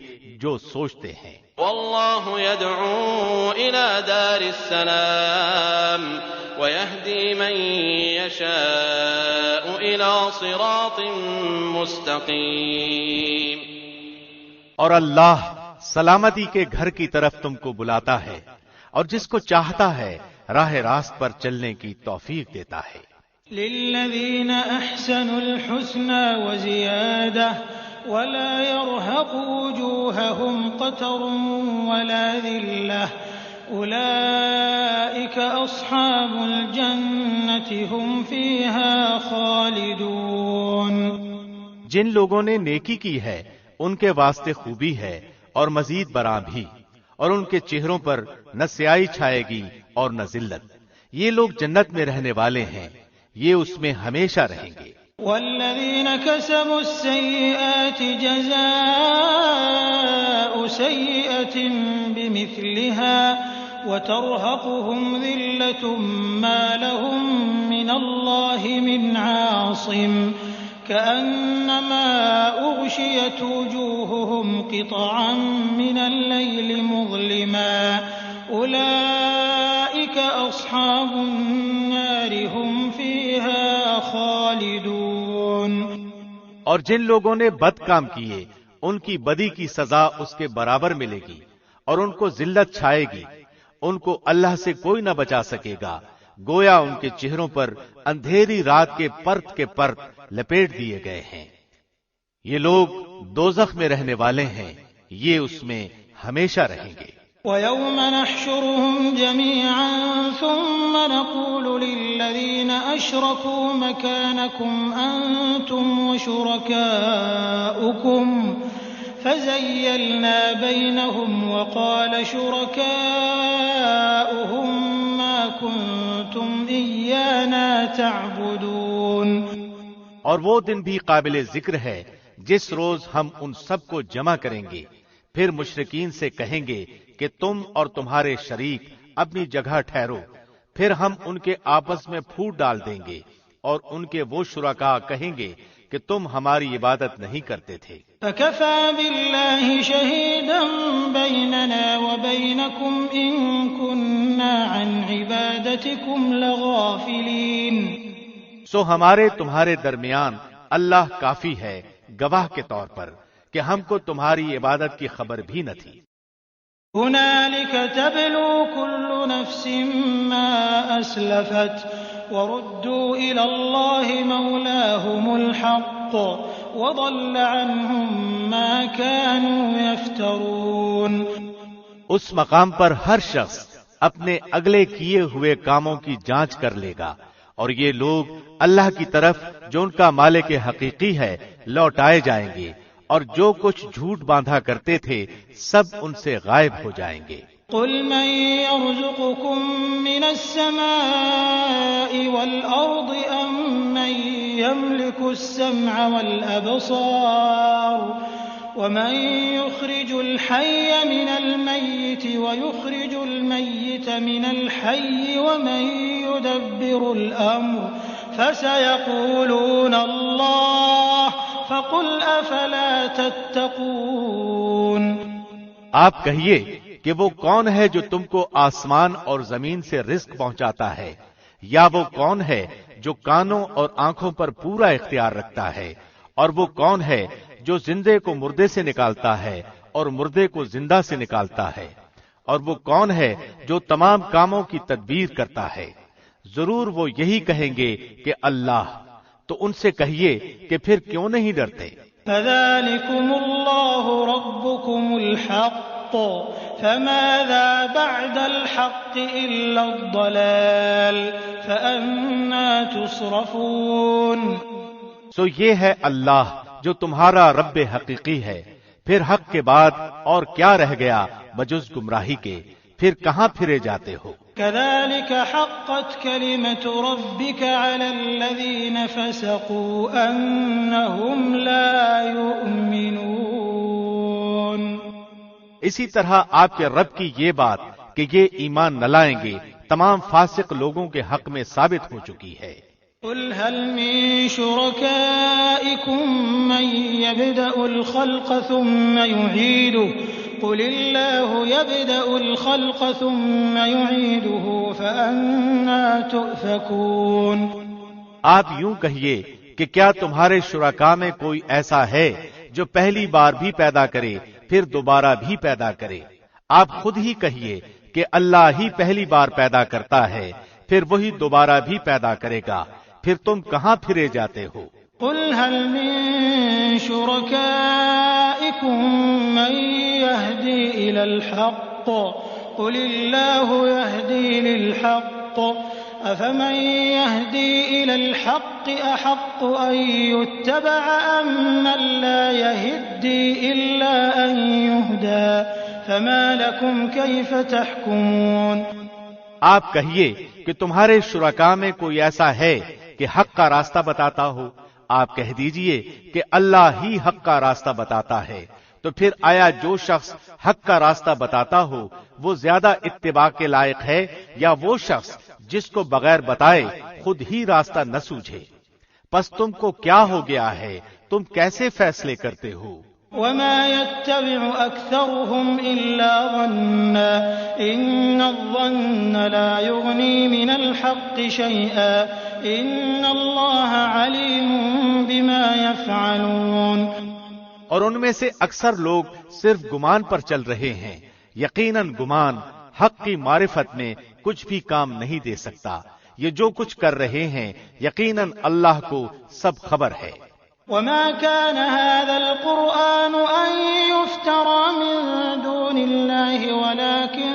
[SPEAKER 2] جو سوچتے ہیں.
[SPEAKER 1] والله يدعو إلى دار السلام ويهدي من يشاء إلى صراط مستقيم.
[SPEAKER 2] اور اللہ سلامتی کے گھر کی طرف تم کو بلاتا ہے اور جس کو چاہتا ہے راہ راست پر چلنے کی توفیق دیتا ہے.
[SPEAKER 3] للذین احسنوا الحسنى وزیادہ ولا يرهق وجوههم قتر ولا ذلة أولئك أصحاب الجنة هم فيها خالدون.
[SPEAKER 2] جن لوگوں نے نیکی کی ہے ان کے واسطے خوبی ہے اور مزید برآں بھی، اور ان کے چہروں پر نہ سیاہی چھائے گی اور نہ ذلت. یہ لوگ جنت میں رہنے والے ہیں، یہ اس میں ہمیشہ رہیں گے.
[SPEAKER 3] والذین كسبوا السیئات جزاء سیئة بمثلها وترهقهم ذلة ما لهم من اللہ من عاصم كأنما أغشيت وجوههم قطعا من الليل مظلما أولئك أصحاب النار هم فيها خالدون.
[SPEAKER 2] اور جن لوگوں نے بد کام کیے ان کی بدی کی سزا اس کے برابر ملے گی اور ان کو ذلت چھائے گی، ان کو اللہ سے کوئی نہ بچا سکے گا، گویا ان کے چہروں پر اندھیری رات کے پرت لپیٹ دیے گئے ہیں. یہ لوگ دوزخ میں رہنے والے ہیں، یہ اس میں ہمیشہ رہیں گے.
[SPEAKER 3] وَيَوْمَ نَحْشُرُهُمْ جَمِيعًا ثُمَّ نَقُولُ لِلَّذِينَ أَشْرَكُوا مَكَانَكُمْ أَنْتُمْ وَشُرَكَاؤُكُمْ فَزَيَّلْنَا بَيْنَهُمْ وَقَالَ شُرَكَاؤُهُمْ مَا كُنْتُمْ إِيَّانَا تَعْبُدُونَ.
[SPEAKER 2] اور وہ دن بھی قابل ذکر ہے جس روز ہم ان سب کو جمع کریں گے، پھر مشرکین سے کہیں گے کہ تم اور تمہارے شریک اپنی جگہ ٹھہرو، پھر ہم ان کے آپس میں پھوٹ ڈال دیں گے اور ان کے وہ شرکا کہیں گے کہ تم ہماری عبادت نہیں کرتے تھے.
[SPEAKER 3] فَكَفَى بِاللَّهِ شَهِيدًا بَيْنَنَا وَبَيْنَكُمْ إِن كُنَّا عَنْ عِبَادَتِكُمْ لَغَافِلِينَ.
[SPEAKER 2] سو ہمارے تمہارے درمیان اللہ کافی ہے گواہ کے طور پر کہ ہم کو تمہاری عبادت کی خبر بھی نہ تھی.
[SPEAKER 3] هُنَالِكَ تَبْلُو كُلُّ نَفْسٍ مَّا أَسْلَفَتْ وَرُدُّوا إِلَى اللَّهِ مَوْلَاهُمُ الْحَقِّ وَضَلَّ عَنْهُم مَّا كَانُوا يَفْتَرُونَ.
[SPEAKER 2] اس مقام پر ہر شخص اپنے اگلے کیے ہوئے کاموں کی جانچ کر لے گا، اور یہ لوگ اللہ کی طرف جو ان کا مالک حقیقی ہے لوٹائے جائیں گے، اور جو کچھ جھوٹ باندھا کرتے تھے سب ان سے غائب ہو جائیں گے۔
[SPEAKER 3] قل من يرزقكم من السماء والأرض أم من يملك السمع والأبصار ومن يخرج الحي من الميت ويخرج الميت من الحي ومن يدبر الأمر فسيقولون الله فقل أفلا تتقون۔
[SPEAKER 2] آپ کہیے کہ وہ کون ہے جو تم کو آسمان اور زمین سے رزق پہنچاتا ہے، یا وہ کون ہے جو کانوں اور آنکھوں پر پورا اختیار رکھتا ہے، اور وہ کون ہے جو زندے کو مردے سے نکالتا ہے اور مردے کو زندہ سے نکالتا ہے، اور وہ کون ہے جو تمام کاموں کی تدبیر کرتا ہے؟ ضرور وہ یہی کہیں گے کہ اللہ۔ تو ان سے کہیے کہ پھر کیوں نہیں ڈرتے؟
[SPEAKER 3] فذلكم الله ربكم الحق فماذا بعد الحق إلا الضلال فأنا تصرفون۔
[SPEAKER 2] سو یہ ہے اللہ جو تمہارا رب حقیقی ہے، پھر حق کے بعد اور کیا رہ گیا بجز گمراہی کے، پھر کہاں پھرے جاتے ہو؟
[SPEAKER 3] كذلك حقت كلمة ربك على الذين فسقوا أنهم لا يؤمنون۔
[SPEAKER 2] اسی طرح آپ کے رب کی یہ بات کہ یہ ایمان نہ لائیں گے تمام فاسق لوگوں کے حق میں ثابت ہو چکی ہے۔
[SPEAKER 3] قل هل من شركائكم من يبدأ الخلق ثم يعيده قل الله يبدأ الخلق ثم يعيده فأنا تؤفكون۔
[SPEAKER 2] آپ یوں کہیے کہ کیا تمہارے شرکاء میں کوئی ایسا ہے جو پہلی بار بھی پیدا کرے پھر دوبارہ بھی پیدا کرے؟ آپ خود ہی کہیے کہ اللہ ہی پہلی بار پیدا کرتا ہے، پھر وہی دوبارہ بھی پیدا کرے گا، پھر تم کہاں پھرے جاتے ہو؟
[SPEAKER 3] قل هل من شركائكم من يهدي إلى الحق قل الله يهدي للحق أفمن يهدي إلى الحق أحق أن يتبع أم من لا يهدي إلا أن يهدى فما لكم كيف تحكمون۔
[SPEAKER 2] آپ کہیے کہ تمہارے شرکاء میں کوئی ایسا ہے کہ حق کا راستہ بتاتا ہو؟ آپ کہہ دیجئے کہ اللہ ہی حق کا راستہ بتاتا ہے، تو پھر آیا جو شخص حق کا راستہ بتاتا ہو وہ زیادہ اتباع کے لائق ہے، یا وہ شخص جس کو بغیر بتائے خود ہی راستہ نہ سوجھے؟ پس تم کو کیا ہو گیا ہے؟ تم کیسے فیصلے کرتے ہو؟
[SPEAKER 3] وما يتبع أكثرهم إلا ظنا إن الظن لا يغني من الحق شيئا إن الله عليم بما يفعلون۔
[SPEAKER 2] اور ان میں سے اکثر لوگ صرف گمان پر چل رہے ہیں، یقیناً گمان حق کی معرفت میں کچھ بھی کام نہیں دے سکتا۔ یہ جو کچھ کر رہے ہیں یقیناً اللہ کو سب خبر ہے۔
[SPEAKER 3] وما كان هذا القرآن أن يفترى من دون الله ولكن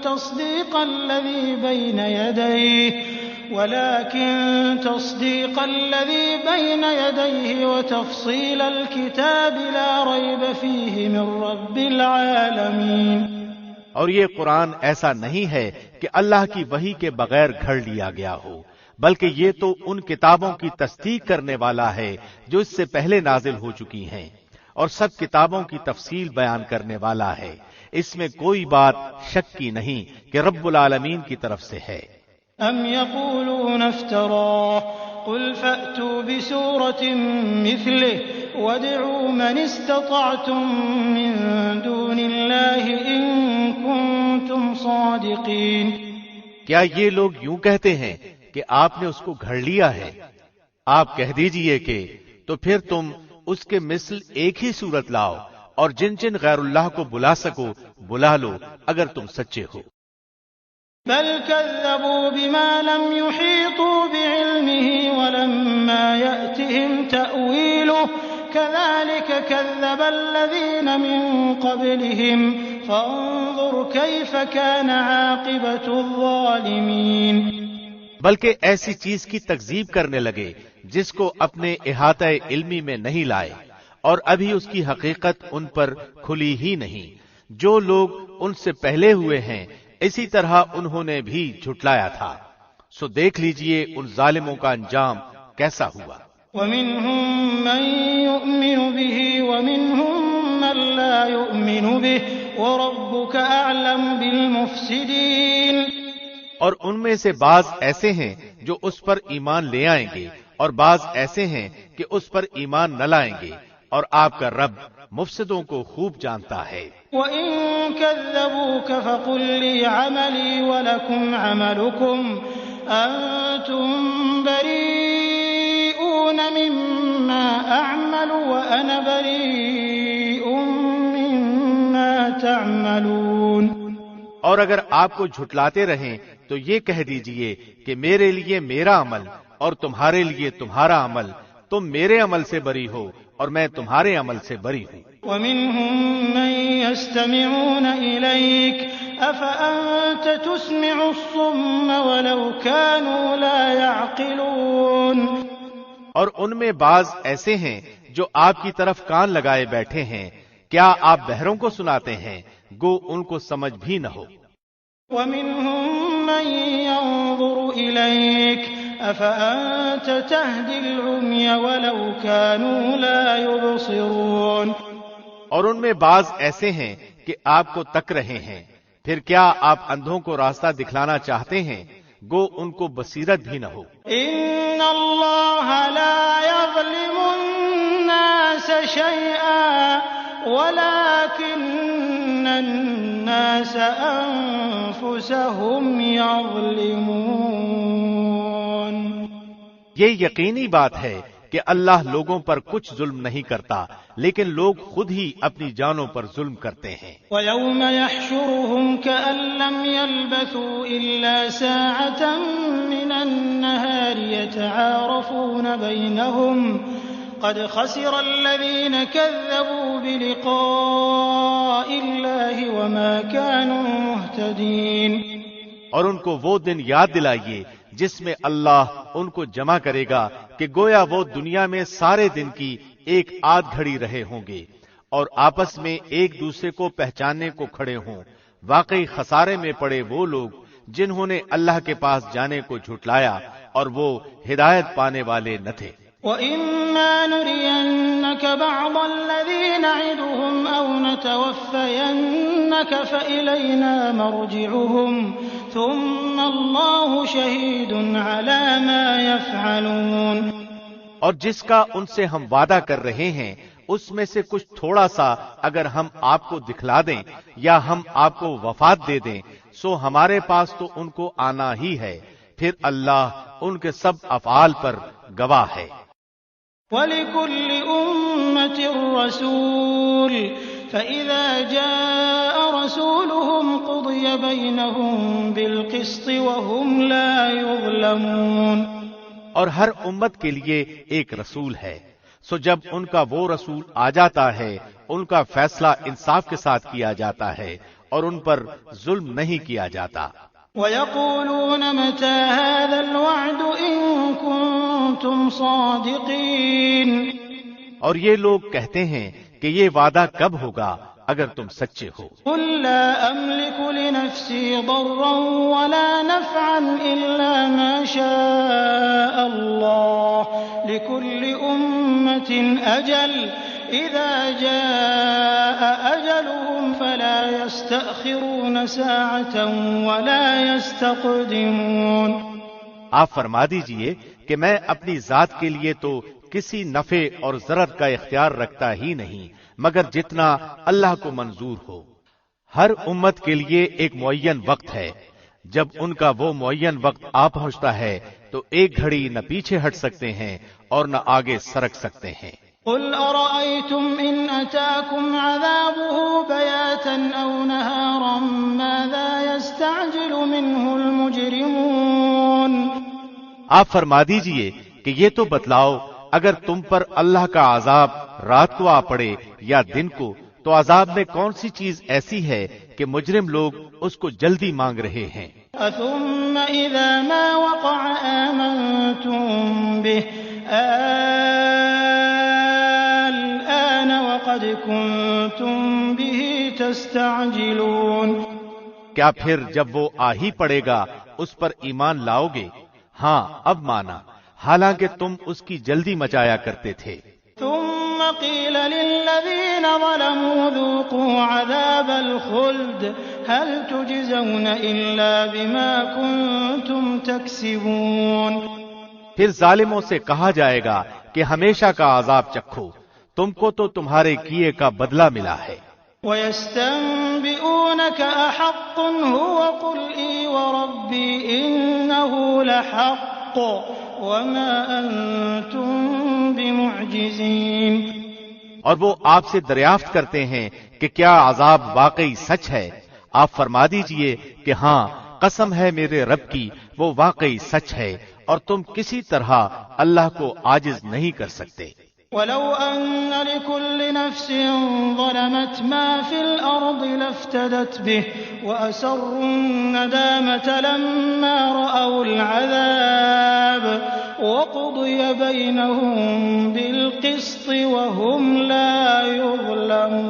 [SPEAKER 3] تصديق الذي بين يديه وتفصيل الكتاب لا ريب فيه من رب العالمين۔
[SPEAKER 2] اور یہ قرآن ایسا نہیں ہے کہ اللہ کی وحی کے بغیر گھڑ لیا گیا ہو، بلکہ یہ تو ان کتابوں کی تصدیق کرنے والا ہے جو اس سے پہلے نازل ہو چکی ہیں، اور سب کتابوں کی تفصیل بیان کرنے والا ہے۔ اس میں کوئی بات شک کی نہیں کہ رب العالمین کی طرف سے ہے۔
[SPEAKER 3] ام يقولون افتراه قل فأتوا بسورة مثله وادعوا من استطعتم من دون الله إن كنتم صادقين۔
[SPEAKER 2] کیا یہ لوگ یوں کہتے ہیں کہ آپ نے اس کو گھڑ لیا ہے؟ آپ کہہ دیجئے کہ تو پھر تم اس کے مثل ایک ہی صورت لاؤ، اور جن جن غیر اللہ کو بلا سکو بلا لو اگر تم سچے ہو۔
[SPEAKER 3] بل كذبوا بما لم يحيطوا بعلمه ولما يأتهم تأويله كذلك كذب الذين من قبلهم فانظر كيف كان عاقبة الظالمين.
[SPEAKER 2] بلکہ ایسی چیز کی تکذیب کرنے لگے جس کو اپنے احاطہ علمی میں نہیں لائے، اور ابھی اس کی حقیقت ان پر کھلی ہی نہیں. جو لوگ ان سے پہلے ہوئے ہیں اسی طرح انہوں نے بھی جھٹلایا تھا، سو دیکھ لیجئے ان ظالموں کا انجام کیسا ہوا.
[SPEAKER 3] ومنهم من يؤمن به ومنهم من لا يؤمن به وربك أعلم بالمفسدين.
[SPEAKER 2] اور ان میں سے بعض ایسے ہیں جو اس پر ایمان لے آئیں گے اور بعض ایسے ہیں کہ اس پر ایمان نہ لائیں گے، اور آپ کا رب مفسدوں کو خوب جانتا ہے.
[SPEAKER 3] وَإِن كَذَّبُوكَ فَقُل لِّي عَمَلِي وَلَكُمْ عَمَلُكُمْ أَنتُم بَرِيئُونَ مِمَّا أَعْمَلُ وَأَنَا بَرِيءٌ مِّمَّا تَعْمَلُونَ.
[SPEAKER 2] اور اگر آپ کو جھٹلاتے رہیں تو یہ کہہ دیجئے کہ میرے لیے میرا عمل اور تمہارے لیے تمہارا عمل، تم میرے عمل سے بری ہو اور میں تمہارے عمل سے بری ہوں.
[SPEAKER 3] وَمِنْهُمْ مَن يَسْتَمِعُونَ إِلَيْكَ أَفَأَنْتَ تُسْمِعُ الصُّمَّ وَلَوْ كَانُوا لَا يَعْقِلُونَ.
[SPEAKER 2] اور ان میں بعض ایسے ہیں جو آپ کی طرف کان لگائے بیٹھے ہیں، کیا آپ بہروں کو سناتے ہیں گو ان کو سمجھ بھی نہ ہو.
[SPEAKER 3] وَمِنْهُمْ مَن يَنظُرُ إِلَيْكَ أَفَأَنْتَ تَهْدِي الْعُمْيَ وَلَوْ كَانُوا لَا يُبْصِرُونَ.
[SPEAKER 2] اور ان میں بعض ایسے ہیں کہ آپ کو تک رہے ہیں، پھر کیا آپ اندھوں کو راستہ دکھلانا چاہتے ہیں گو ان کو بصیرت بھی نہ ہو.
[SPEAKER 3] إِنَّ اللَّهَ لَا يَظْلِمُ النَّاسَ شَيْئًا وَلَكِنَّ النَّاسَ أَنفُسَهُمْ يَظْلِمُونَ.
[SPEAKER 2] یہ یقینی بات ہے کہ اللہ لوگوں پر کچھ ظلم نہیں کرتا، لیکن لوگ خود ہی اپنی جانوں پر ظلم کرتے ہیں.
[SPEAKER 3] وَيَوْمَ يَحْشُرُهُمْ كَأَن لَّمْ يَلْبَثُوا إِلَّا سَاعَةً مِّنَ النَّهَارِ يَتَعَارَفُونَ بَيْنَهُمْ قَدْ خَسِرَ الَّذِينَ كَذَّبُوا بِلِقَاءِ اللَّهِ وَمَا كَانُوا مُهْتَدِينَ.
[SPEAKER 2] اور ان کو وہ دن یاد دلائیے جس میں اللہ ان کو جمع کرے گا کہ گویا وہ دنیا میں سارے دن کی ایک آدھ گھڑی رہے ہوں گے اور آپس میں ایک دوسرے کو پہچاننے کو کھڑے ہوں. واقعی خسارے میں پڑے وہ لوگ جنہوں نے اللہ کے پاس جانے کو جھٹلایا اور وہ ہدایت پانے والے نہ تھے.
[SPEAKER 3] وَإِمَّا نُرِيَنَّكَ بَعْضَ الَّذِي نَعِدُهُمْ أَوْ نَتَوَفَّيَنَّكَ فَإِلَيْنَا مَرْجِعُهُمْ ثُمَّ اللَّهُ شَهِيدٌ عَلَى مَا يَفْعَلُونَ.
[SPEAKER 2] اور جس کا ان سے ہم وعدہ کر رہے ہیں اس میں سے کچھ تھوڑا سا اگر ہم آپ کو دکھلا دیں یا ہم آپ کو وفات دے دیں سو ہمارے پاس تو ان کو آنا ہی ہے، پھر اللہ ان کے سب افعال پر گواہ ہے.
[SPEAKER 3] وَلِكُلِّ أُمَّةٍ رَّسُولٌ فَإِذَا جَاءَ رَسُولُهُمْ قُضِيَ بَيْنَهُم بِالْقِسْطِ وَهُمْ لَا يُظْلَمُونَ.
[SPEAKER 2] اور ہر امت کے لیے ایک رسول ہے، سو جب ان کا وہ رسول آ جاتا ہے ان کا فیصلہ انصاف کے ساتھ کیا جاتا ہے اور ان پر ظلم نہیں کیا جاتا.
[SPEAKER 3] وَيَقُولُونَ مَتَى هَذَا الْوَعْدُ إِن كُنتُمْ صَادِقِينَ.
[SPEAKER 2] اور یہ لوگ کہتے ہیں کہ یہ وعدہ کب ہوگا اگر تم سچے ہو.
[SPEAKER 3] قُل لَّا أَمْلِكُ لِنَفْسِي ضَرًّا وَلَا نَفْعًا إِلَّا مَا شَاءَ اللَّهُ لِكُلِّ أُمَّةٍ أَجَلٌ إِذَا جَاءَ أَجَلُهُمْ فَلَا يَسْتَأْخِرُونَ سَاعَةً وَلَا يَسْتَقْدِمُونَ.
[SPEAKER 2] آپ فرما دیجئے کہ میں اپنی ذات کے لیے تو کسی نفع اور ضرر کا اختیار رکھتا ہی نہیں مگر جتنا اللہ کو منظور ہو. ہر امت کے لیے ایک معین وقت ہے، جب ان کا وہ معین وقت آ پہنچتا ہے تو ایک گھڑی نہ پیچھے ہٹ سکتے ہیں اور نہ آگے سرک سکتے ہیں.
[SPEAKER 3] قُلْ أَرَأَيْتُمْ إِنْ أَتَاكُمْ عَذَابُهُ بَيَاتًا أَوْ نَهَارًا مَاذَا يَسْتَعْجِلُ مِنْهُ الْمُجْرِمُونَ.
[SPEAKER 2] آپ فرما دیجئے کہ یہ تو بتلاؤ اگر تم پر اللہ کا عذاب رات کو آ پڑے یا دن کو تو عذاب میں کون سی چیز ایسی ہے کہ مجرم لوگ اس کو جلدی مانگ رہے ہیں؟
[SPEAKER 3] ثم اذا ما وقع آمنتم به الآن وقد كنتم به تستعجلون،
[SPEAKER 2] کیا پھر جب وہ آ ہی پڑے گا اس پر ایمان لاؤ گے؟ ہاں اب مانا، حالانکہ تم اس کی جلدی مچایا کرتے تھے۔
[SPEAKER 3] ثم قيل للذين ظلموا ذوقوا عذاب الخلد هل تجزون إلا بما كنتم تكسبون،
[SPEAKER 2] پھر ظالموں سے کہا جائے گا کہ ہمیشہ کا عذاب چکھو، تم کو تو تمہارے کیے کا بدلہ ملا ہے۔
[SPEAKER 3] وَيَسْتَنبِئُونَكَ أَحَقٌّ هُوَ قُلْ إِي وَرَبِّي إِنَّهُ لَحَقٌّ وَمَا أَنْتُمْ بِمُعْجِزِينَ،
[SPEAKER 2] اور وہ آپ سے دریافت کرتے ہیں کہ کیا عذاب واقعی سچ ہے؟ آپ فرما دیجئے کہ ہاں، قسم ہے میرے رب کی، وہ واقعی سچ ہے اور تم کسی طرح اللہ کو عاجز نہیں کر سکتے۔
[SPEAKER 3] وَلَوْ أَنَّ لِكُلِّ نَفْسٍ ظَلَمَتْ مَا فِي الْأَرْضِ لَافْتَدَتْ بِهِ وَأَسَرُّوا النَّدَامَةَ لَمَّا رَأَوُا الْعَذَابَ وَقُضِيَ بَيْنَهُم بِالْقِسْطِ وَهُمْ لَا يُظْلَمُونَ،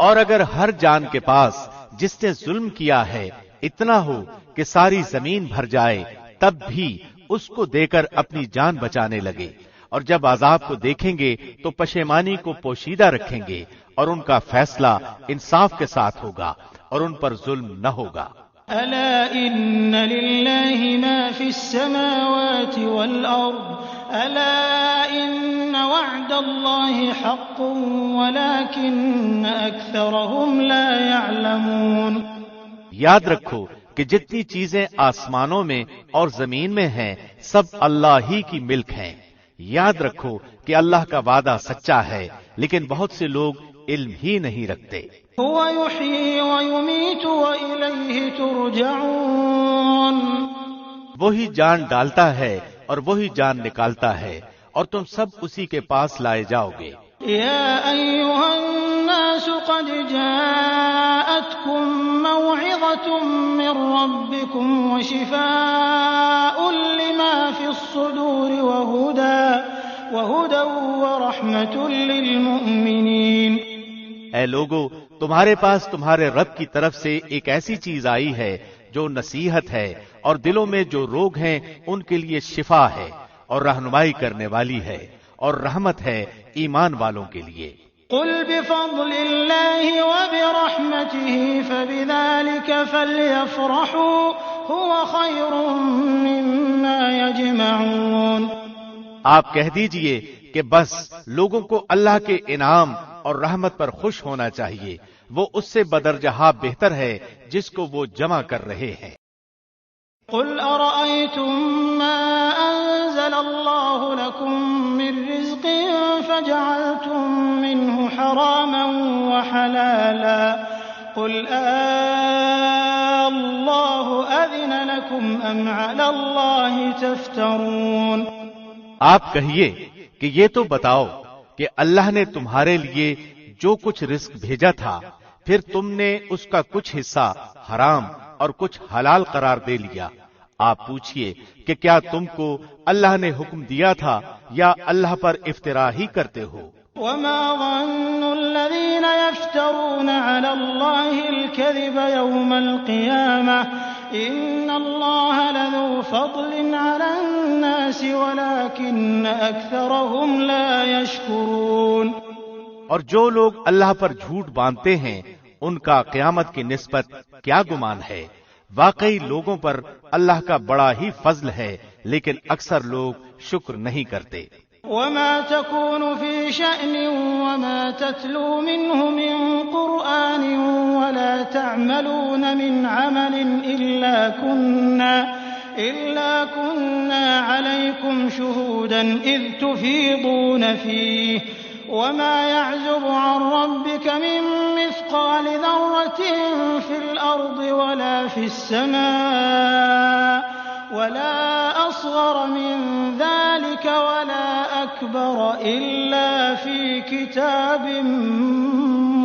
[SPEAKER 2] اور اگر ہر جان کے پاس جس نے ظلم کیا ہے اتنا ہو کہ ساری زمین بھر جائے، تب بھی اس کو دے کر اپنی جان بچانے لگے، اور جب عذاب کو دیکھیں گے تو پشیمانی کو پوشیدہ رکھیں گے، اور ان کا فیصلہ انصاف کے ساتھ ہوگا اور ان پر ظلم نہ ہوگا۔
[SPEAKER 3] ألا إن لله ما في السماوات والأرض ألا إن وعد الله حق ولكن أكثرهم لا يعلمون،
[SPEAKER 2] یاد رکھو کہ جتنی چیزیں آسمانوں میں اور زمین میں ہیں سب اللہ ہی کی ملک ہیں۔ یاد رکھو کہ اللہ کا وعدہ سچا ہے، لیکن بہت سے لوگ علم ہی نہیں رکھتے۔
[SPEAKER 3] هو يحيي ويميت وإليه ترجعون،
[SPEAKER 2] وہی جان ڈالتا ہے اور وہی جان نکالتا ہے، اور تم سب اسی کے پاس لائے جاؤ گے۔
[SPEAKER 3] يا أيها الناس قد جاءتكم موعظة من ربكم وشفاء لما في الصدور وهدى ورحمة للمؤمنين،
[SPEAKER 2] اے لوگو، تمہارے پاس تمہارے رب کی طرف سے ایک ایسی چیز آئی ہے جو نصیحت ہے، اور دلوں میں جو روگ ہیں ان کے لیے شفا ہے، اور رہنمائی کرنے والی ہے، اور رحمت ہے ایمان والوں کے لیے۔
[SPEAKER 3] قل بفضل الله وبرحمته فبذلك فليفرحوا هو خير مما يجمعون،
[SPEAKER 2] آپ کہہ دیجئے کہ بس لوگوں کو اللہ کے انعام اور رحمت پر خوش ہونا چاہیے، وہ اس سے بدرجہ بہتر ہے جس کو وہ جمع کر رہے ہیں۔
[SPEAKER 3] قل أرأيتم ما أنزل الله لكم من رزق فجعلتم منه حراما وحلالا قل الله أذن لكم أم على الله تفترون،
[SPEAKER 2] آپ کہیے کہ یہ تو بتاؤ کہ اللہ نے تمہارے لیے جو کچھ رزق بھیجا تھا، پھر تم نے اس کا کچھ حصہ حرام اور کچھ حلال قرار دے لیا۔ آپ پوچھئے کہ کیا تم کو اللہ نے حکم دیا تھا یا اللہ پر افطرا ہی کرتے ہو؟
[SPEAKER 3] وما ظن الذين يفترون على الله الكذب يوم القيامة إن الله لذو فضل على الناس ولكن أكثرهم لا يشكرون،
[SPEAKER 2] اور جو لوگ اللہ پر جھوٹ باندھتے ہیں ان کا قیامت کی نسبت کیا گمان ہے، واقعی لوگوں پر اللہ کا بڑا ہی فضل ہے، لیکن اکثر لوگ شکر نہیں کرتے۔
[SPEAKER 3] وما تكون في شأن وما تتلو منه من قرآن ولا تعملون من عمل إلا كنا عليكم شهودا إذ تفيضون فيه وما يعزب عن ربك من مثقال ذرة في الأرض ولا في السماء ولا أصغر من ذلك ولا أكبر إلا في كتاب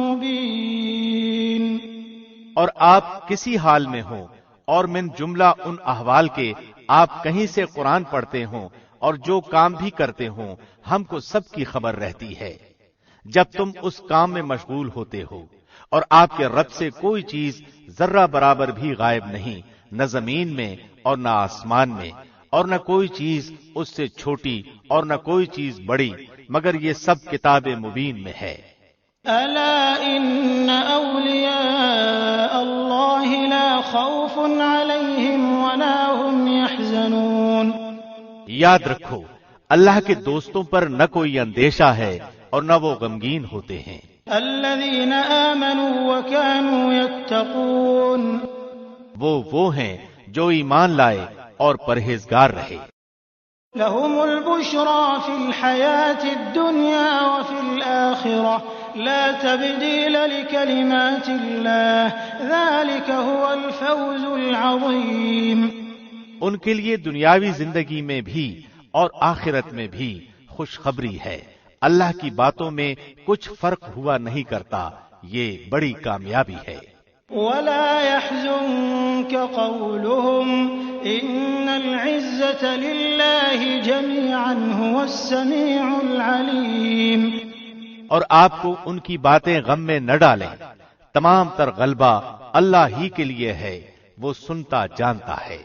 [SPEAKER 3] مبين۔
[SPEAKER 2] اور آپ کسی حال میں ہوں اور من جملہ ان احوال کے آپ کہیں سے قرآن پڑھتے ہوں اور جو کام بھی کرتے ہوں، ہم کو سب کی خبر رہتی ہے جب تم اس کام میں مشغول ہوتے ہو، اور آپ کے رب سے کوئی چیز ذرہ برابر بھی غائب نہیں، نہ زمین میں اور نہ آسمان میں، اور نہ کوئی چیز اس سے چھوٹی اور نہ کوئی چیز بڑی، مگر یہ سب کتاب مبین میں ہے۔
[SPEAKER 3] ألا إن أولياء الله لا خوف عليهم ولا هم يحزنون۔
[SPEAKER 2] یاد رکھو اللہ کے دوستوں پر نہ کوئی اندیشہ ہے اور نہ وہ غمگین ہوتے ہیں۔
[SPEAKER 3] الذين آمنوا وكانوا يتقون۔
[SPEAKER 2] وہ ہیں جو ایمان لائے اور پرہیزگار رہے۔
[SPEAKER 3] لهم البشرى في الحياة الدنيا وفي الآخرة لا تبديل لكلمات الله ذلك هو الفوز العظيم۔
[SPEAKER 2] ان کے لیے دنیاوی زندگی میں بھی اور آخرت میں بھی خوشخبری ہے، اللہ کی باتوں میں کچھ فرق ہوا نہیں کرتا، یہ بڑی کامیابی ہے۔
[SPEAKER 3] ولا يحزنك قولهم إن العزة لله جميعا هو السميع العليم۔
[SPEAKER 2] اور آپ کو ان کی باتیں غم میں نہ ڈالیں، تمام تر غلبہ اللہ ہی کے لیے ہے، وہ سنتا جانتا ہے۔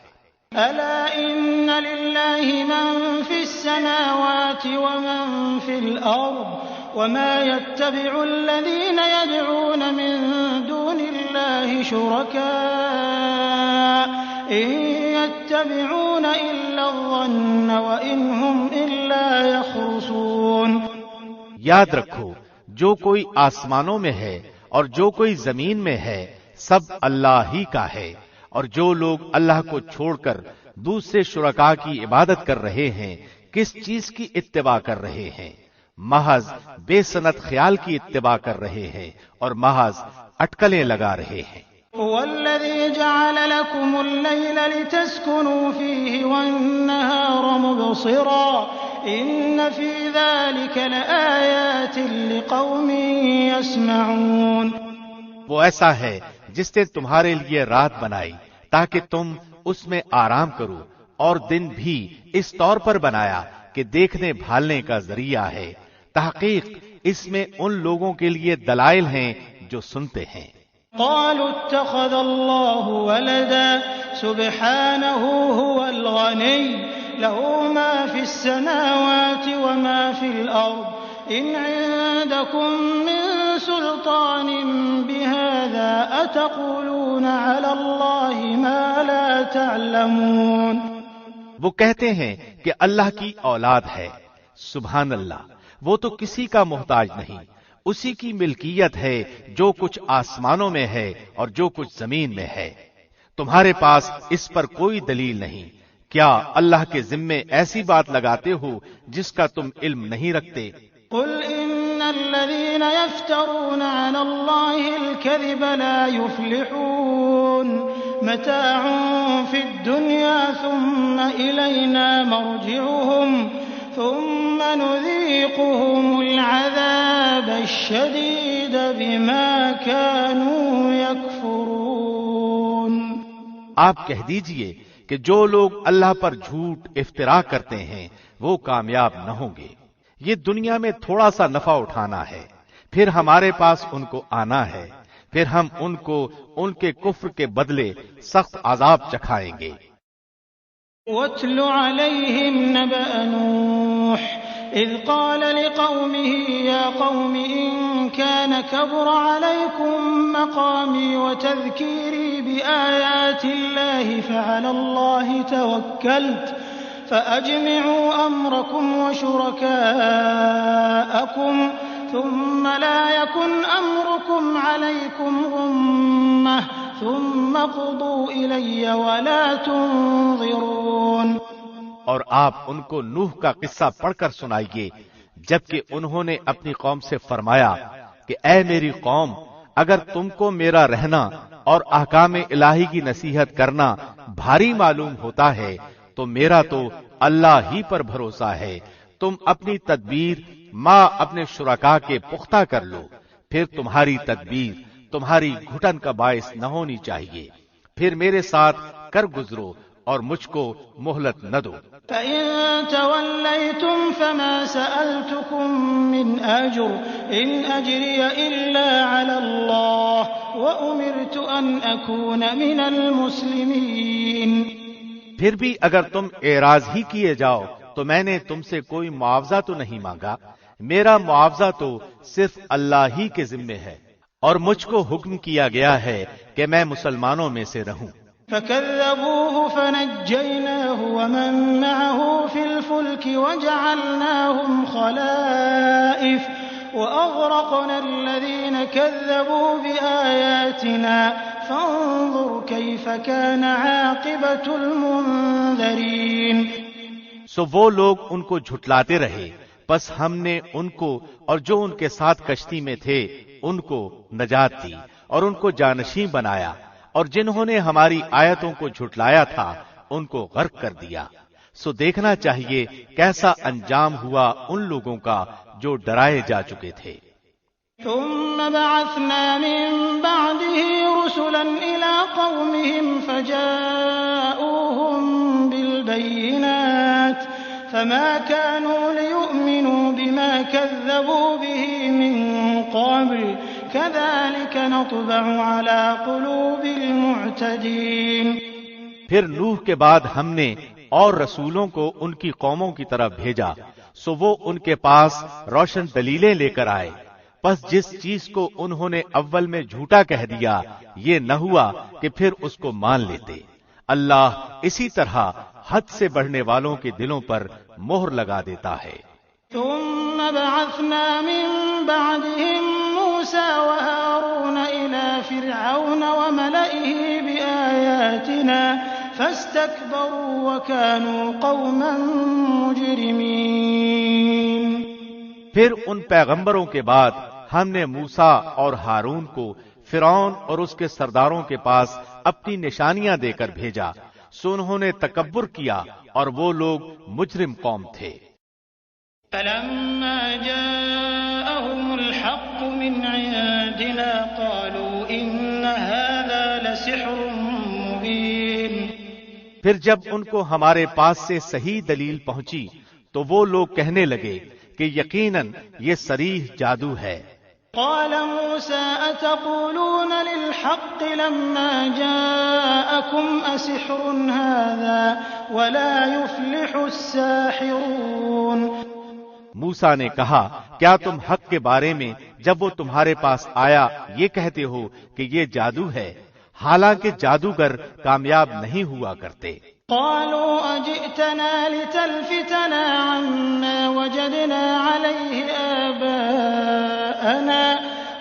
[SPEAKER 3] ألا إن لله من في السماوات ومن في الأرض وما يتبع الذين يدعون من دون الله شركاء إن يتبعون إلا الظن وإن هم إلا يخرصون۔
[SPEAKER 2] یاد رکھو جو کوئی آسمانوں میں ہے اور جو کوئی زمین میں ہے سب اللہ ہی کا ہے، اور جو لوگ اللہ کو چھوڑ کر دوسرے شرکاء کی عبادت کر رہے ہیں کس چیز کی اتباع کر رہے ہیں؟ محض بے سنت خیال کی اتباع کر رہے ہیں اور محض اٹکلیں لگا رہے ہیں۔
[SPEAKER 3] والذي جعل لكم الليل لتسكنوا فيه والنهار مبصرا إن في ذلك لآيات لقوم يسمعون۔
[SPEAKER 2] وہ ایسا ہے جس نے تمہارے لیے رات بنائی تاکہ تم اس میں آرام کرو، اور دن بھی اس طور پر بنایا کہ دیکھنے بھالنے کا ذریعہ ہے، تحقیق اس میں ان لوگوں کے لیے دلائل ہیں جو سنتے ہیں۔
[SPEAKER 3] قالوا اتخذ الله ولدا سبحانه هو الغني له ما في السماوات وما في الأرض إن عندكم من سلطان بهذا أتقولون على الله ما لا تعلمون۔
[SPEAKER 2] وہ کہتے ہیں کہ اللہ کی اولاد ہے، سبحان اللہ، وہ تو کسی کا محتاج نہیں، اسی کی ملکیت ہے جو کچھ آسمانوں میں ہے اور جو کچھ زمین میں ہے، تمہارے پاس اس پر کوئی دلیل نہیں، کیا اللہ کے ذمے ایسی بات لگاتے ہو جس کا تم علم نہیں رکھتے؟
[SPEAKER 3] قل إن الذين يفترون على الله الكذب لا يفلحون متاع في الدنيا ثم إلينا مرجعهم ثم نذيقهم العذاب الشديد بما كانوا يكفرون۔
[SPEAKER 2] آپ کہہ دیجئے کہ جو لوگ اللہ پر جھوٹ افترا کرتے ہیں وہ کامیاب نہ ہوں گے، یہ دنیا میں تھوڑا سا نفع اٹھانا ہے، پھر ہمارے پاس ان کو آنا ہے، پھر ہم ان کو ان کے کفر کے بدلے سخت عذاب چکھائیں گے۔
[SPEAKER 3] واتل عليهم نبأ نوح إذ قال لقومه يا قوم إن كان كبر عليكم مقامي وتذكيري بآيات الله فعلى الله توكلت فأجمعوا أمركم وشركاءكم ثم لا يكن أمركم عليكم غمة ثم قضوا إلي ولا تنظرون۔
[SPEAKER 2] اور آپ ان کو نوح کا قصہ پڑھ کر سنائیے جبکہ انہوں نے اپنی قوم سے فرمایا کہ اے میری قوم، اگر تم کو میرا رہنا اور احکام الہی کی نصیحت کرنا بھاری معلوم ہوتا ہے تو میرا تو اللہ ہی پر بھروسہ ہے، تم اپنی تدبیر ماں اپنے شرکا کے پختہ کر لو، پھر تمہاری تدبیر تمہاری گھٹن کا باعث نہ ہونی چاہیے، پھر میرے ساتھ کر گزرو اور مجھ کو مہلت نہ دو۔
[SPEAKER 3] فَإِن تَوَلَّيْتُمْ فَمَا سَأَلْتُكُم مِّنْ أَجْرٍ إِنْ أَجْرِيَ إِلَّا عَلَى اللَّهِ وَأُمِرْتُ أَنْ أَكُونَ مِنَ الْمُسْلِمِينَ۔
[SPEAKER 2] پھر بھی اگر تم اعراض ہی کیے جاؤ تو میں نے تم سے کوئی معاوضہ تو نہیں مانگا، میرا معاوضہ تو صرف اللہ ہی کے ذمے ہے، اور مجھ کو حکم کیا گیا ہے کہ میں مسلمانوں میں سے رہوں۔
[SPEAKER 3] فَكَذَّبُوهُ فَنَجَّيْنَاهُ وَمَن مَّعَهُ فِي الْفُلْكِ وَجَعَلْنَاهُمْ خَلَائِفَ وَأَغْرَقْنَا الَّذِينَ كَذَّبُوا بِآيَاتِنَا فَانظُرْ كَيْفَ كَانَ عَاقِبَةُ الْمُنذَرِينَ۔
[SPEAKER 2] سو وہ لوگ ان کو جھٹلاتے رہے، پس ہم نے ان کو اور جو ان کے ساتھ کشتی میں تھے ان کو نجات دی اور ان کو جانشین بنایا، اور جنہوں نے ہماری آیتوں کو جھٹلایا تھا ان کو غرق کر دیا۔ سو دیکھنا چاہیے کیسا انجام ہوا ان لوگوں کا جو ڈرائے جا چکے تھے۔
[SPEAKER 3] ثم بعثنا من بعده رسلا إلى قومهم فجاءوهم بالبينات فما كانوا ليؤمنوا بما كذبوا به من قبل كذلك نطبع على قلوب المعتدين۔
[SPEAKER 2] پھر نوح کے بعد ہم نے اور رسولوں کو ان کی قوموں کی طرف بھیجا، سو وہ ان کے پاس روشن دلیلیں لے کر آئے، پس جس چیز کو انہوں نے اول میں جھوٹا کہہ دیا یہ نہ ہوا کہ پھر اس کو مان لیتے۔ اللہ اسی طرح حد سے بڑھنے والوں کے دلوں پر مہر لگا دیتا ہے۔
[SPEAKER 3] ثم بعثنا من بعدهم موسى وهارون إلى فرعون وملئه بآياتنا فاستكبروا وكانوا قوما مجرمين۔
[SPEAKER 2] پھر ان پیغمبروں کے بعد ہم نے موسیٰ اور ہارون کو فرعون اور اس کے سرداروں کے پاس اپنی نشانیاں دے کر بھیجا، سو انہوں نے تکبر کیا اور وہ لوگ مجرم قوم تھے۔
[SPEAKER 3] فلما جاءهم الحق من عندنا قالوا إن هذا لسحر مبين۔
[SPEAKER 2] پھر جب ان کو ہمارے پاس سے صحیح دلیل پہنچی تو وہ لوگ کہنے لگے کہ یقیناً یہ صریح جادو ہے۔
[SPEAKER 3] قال موسى أتقولون للحق لما جاءكم أسحر هذا ولا يفلح الساحرون۔
[SPEAKER 2] موسیٰ نے کہا کیا تم حق کے بارے میں جب وہ تمہارے پاس آیا یہ کہتے ہو کہ یہ جادو ہے، حالانکہ جادوگر کامیاب نہیں ہوا کرتے۔
[SPEAKER 3] قالوا أجئتنا لتلفتنا عما وجدنا عليه آباءنا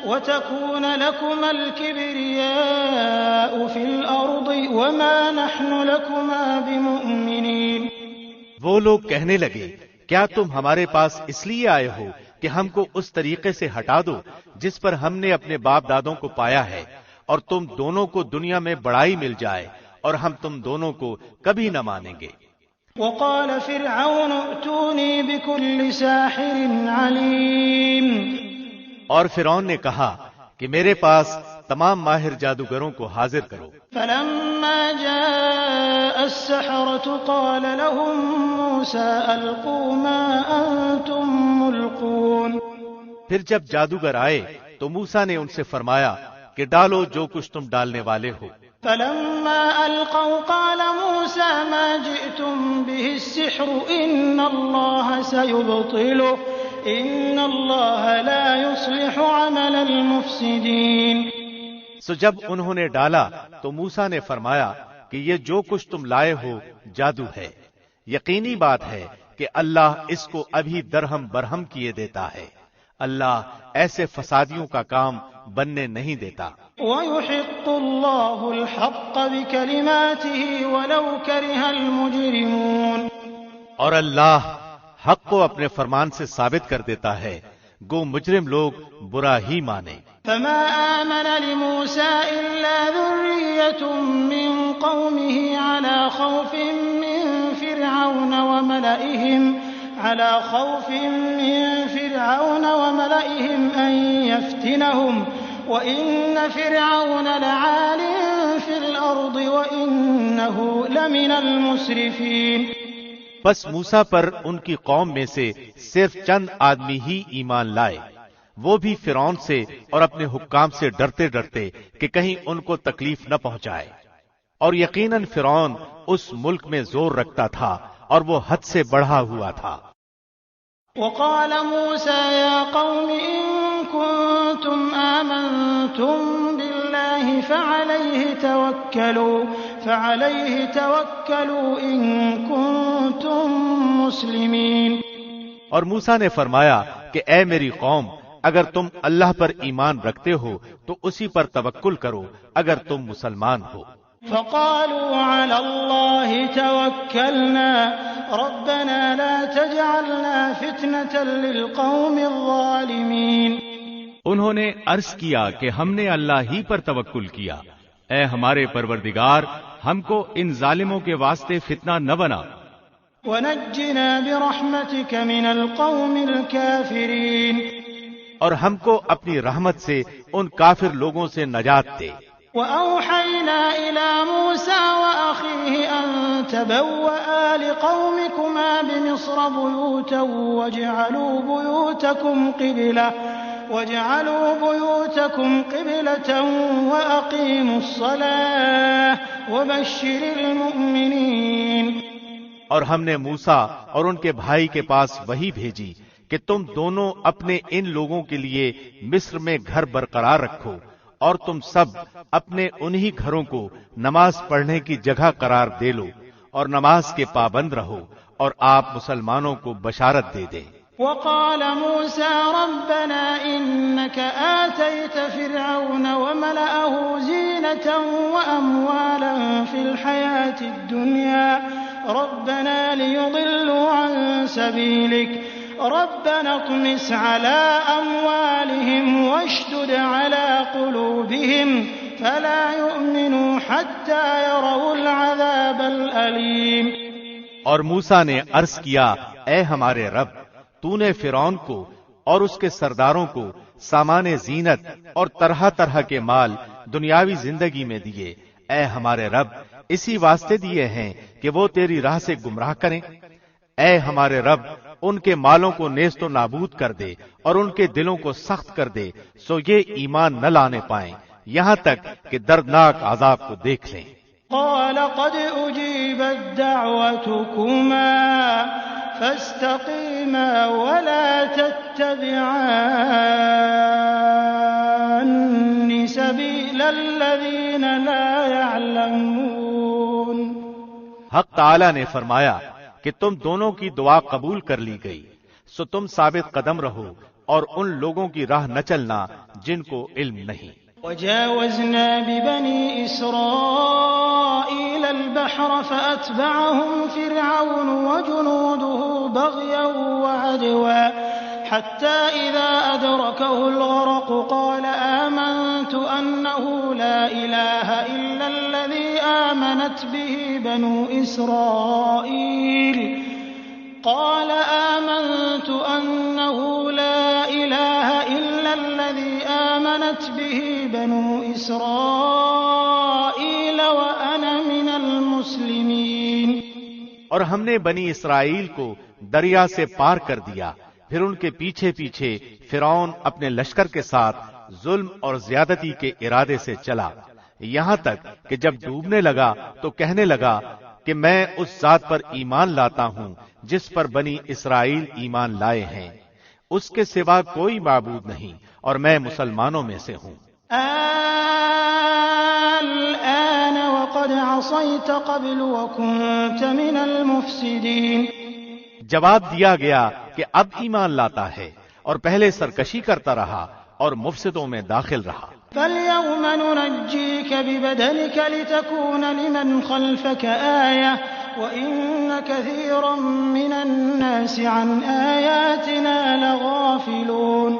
[SPEAKER 3] وتكون لكما الكبرياء في الأرض وما نحن لكما بمؤمنين۔
[SPEAKER 2] وہ لوگ کہنے لگے کیا تم ہمارے پاس اس لیے آئے ہو کہ ہم کو اس طریقے سے ہٹا دو جس پر ہم نے اپنے باپ دادوں کو پایا ہے، اور تم دونوں کو دنیا میں بڑائی مل جائے اور ہم تم دونوں کو کبھی نہ مانیں گے۔
[SPEAKER 3] وقال فرعون ائتوني بكل ساحر عليم۔
[SPEAKER 2] اور فرعون نے کہا کہ میرے پاس تمام ماہر جادوگروں کو حاضر کرو۔
[SPEAKER 3] فلما جاء السحرة قال لهم موسى ألقوا ما أنتم ملقون۔
[SPEAKER 2] پھر جب جادوگر آئے تو موسیٰ نے ان سے فرمایا کہ ڈالو جو کچھ تم ڈالنے والے ہو۔
[SPEAKER 3] فلما ألقوا قال موسى ما جئتم به السحر إن الله سيبطله إن الله لا يصلح عمل المفسدين۔
[SPEAKER 2] سو جب انہوں نے ڈالا تو موسیٰ نے فرمایا کہ یہ جو کچھ تم لائے ہو جادو ہے، یقینی بات ہے کہ اللہ اس کو ابھی درہم برہم کیے دیتا ہے، اللہ ایسے فسادیوں کا کام بننے نہیں دیتا۔
[SPEAKER 3] وَيُحِقُّ اللَّهُ الْحَقَّ بِكَلِمَاتِهِ وَلَوْ كَرِهَ الْمُجْرِمُونَ۔
[SPEAKER 2] اور اللہ حق کو اپنے فرمان سے ثابت کر دیتا ہے گو مجرم لوگ برا ہی مانے۔
[SPEAKER 3] فما آمن لموسى إلا ذرية من قومه على خوف من فرعون وملئهم على خوف من فرعون وملئهم أن يفتنهم وإن فرعون لعال في الأرض وإنه لمن المسرفين۔
[SPEAKER 2] بس موسیٰ پر ان کی قوم میں سے صرف چند آدمی ہی ایمان لائے، وہ بھی فرعون سے اور اپنے حکام سے ڈرتے ڈرتے کہ کہیں ان کو تکلیف نہ پہنچائے، اور یقیناً فرعون اس ملک میں زور رکھتا تھا اور وہ حد سے بڑھا ہوا تھا۔
[SPEAKER 3] وقال موسى يا قوم إن كنتم آمنتم بالله فعليه توكلوا إن كنتم مسلمين۔
[SPEAKER 2] اور موسیٰ نے فرمایا کہ اے میری قوم، اگر تم اللہ پر ایمان رکھتے ہو تو اسی پر توکل کرو اگر تم مسلمان ہو۔
[SPEAKER 3] فقالوا على الله توكلنا ربنا لا تجعلنا فتنة للقوم الظالمين۔
[SPEAKER 4] انہوں نے عرض کیا کہ ہم نے اللہ ہی پر توکل کیا، اے ہمارے پروردگار ہم کو ان ظالموں کے واسطے فتنہ نہ بنا۔
[SPEAKER 3] ونجنا برحمتك من القوم الكافرين۔
[SPEAKER 2] اور ہم کو اپنی رحمت سے ان کافر لوگوں سے نجات دے۔
[SPEAKER 3] وأوحينا إلى موسى وأخيه أن تبوأ لقومكما بمصر بيوتا واجعلوا بيوتكم قبلة وأقيموا الصلاة وبشر المؤمنين۔
[SPEAKER 2] اور ہم نے موسیٰ اور ان کے بھائی کے پاس وحی بھیجی کہ تم دونوں اپنے ان لوگوں کے لیے مصر میں گھر برقرار رکھو، اور تم سب اپنے انہی گھروں کو نماز پڑھنے کی جگہ قرار دے لو اور نماز کے پابند رہو، اور آپ مسلمانوں کو بشارت دے دیں۔
[SPEAKER 3] وقال موسى ربنا إنك آتيت فرعون وملأه زينة وأموالا في الحياة الدنيا ربنا ليضلوا عن سبيلك ربنا اطمس على أموالهم واشدد على قلوبهم فلا يؤمنوا حتى يروا العذاب الأليم۔
[SPEAKER 2] اور موسیٰ نے عرض کیا اے ہمارے رب، تو نے فرعون کو اور اس کے سرداروں کو سامان زینت اور طرح طرح کے مال دنیاوی زندگی میں دیے، اے ہمارے رب اسی واسطے دیے ہیں کہ وہ تیری راہ سے گمراہ کریں۔ اے ہمارے رب ان کے مالوں کو نیست و نابود کر دے اور ان کے دلوں کو سخت کر دے، سو یہ ایمان نہ لانے پائیں یہاں تک کہ دردناک عذاب کو دیکھ لیں۔
[SPEAKER 3] قال قد أجيبت دعوتكما فاستقيما ولا تتبعان سبيل الذين لا يعلمون۔
[SPEAKER 2] حق تعالی نے فرمایا کہ تم دونوں کی دعا قبول کر لی گئی، سو تم ثابت قدم رہو اور ان لوگوں کی راہ نہ چلنا جن کو علم نہیں۔
[SPEAKER 3] وجاوزنا ببني إسرائيل البحر فأتبعهم فرعون وجنوده بغيا وعدوا حتى إذا أدركه الغرق قال آمنت أنه لا إله إلا الذي آمنت به بنو إسرائيل قال آمنت أنه لا إله إلا الذي آمنت به بنو إسرائيل وأنا من المسلمين۔
[SPEAKER 2] اور ہم نے بنی اسرائیل کو دریا سے پار کر دیا، پھر ان کے پیچھے پیچھے فرعون اپنے لشکر کے ساتھ ظلم اور زیادتی کے ارادے سے چلا، یہاں تک کہ جب ڈوبنے لگا تو کہنے لگا کہ میں اس ذات پر ایمان لاتا ہوں جس پر بنی اسرائیل ایمان لائے ہیں، اس کے سوا کوئی معبود نہیں اور میں مسلمانوں میں سے ہوں۔
[SPEAKER 3] الآن وقد عصيت قبل وكنت من المفسدين۔
[SPEAKER 2] جواب دیا گیا کہ اب ایمان لاتا ہے اور پہلے سرکشی کرتا رہا اور مفسدوں میں داخل رہا۔
[SPEAKER 3] فَالْيَوْمَ نُنَجِّيكَ بِبَدَنِكَ لِتَكُونَ لِمَنْ خَلْفَكَ آيَةً وَإِنَّ كَثِيرًا مِنَ النَّاسِ عَنْ آيَاتِنَا لَغَافِلُونَ۔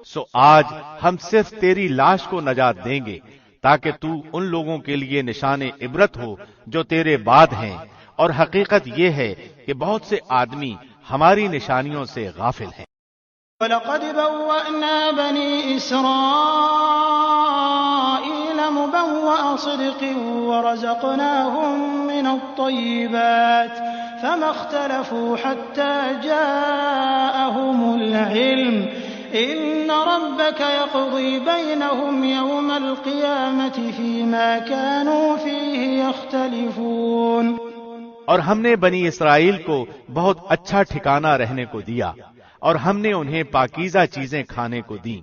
[SPEAKER 2] سو آج ہم صرف تیری لاش کو نجات دیں گے تاکہ تو ان لوگوں کے لیے نشان عبرت ہو جو تیرے بعد ہیں، اور حقیقت یہ ہے کہ بہت سے آدمی ہماری نشانیوں سے غافل ہیں۔
[SPEAKER 3] وَلَقَدْ بَوَّأْنَا بَنِي إِسْرَائِيلَ مُبَوَّأَ صِدْقٍ وَرَزَقْنَاهُم مِّنَ الطَّيِّبَاتِ فَمَا اخْتَلَفُوا حَتَّى جَاءَهُمُ الْعِلْمُ إِنَّ رَبَّكَ يَقْضِي بَيْنَهُمْ يَوْمَ الْقِيَامَةِ فِيمَا كَانُوا فِيهِ يَخْتَلِفُونَ۔
[SPEAKER 2] اور ہم نے بنی اسرائیل کو بہت اچھا ٹھکانہ رہنے کو دیا، اور ہم نے انہیں پاکیزہ چیزیں کھانے کو دیں،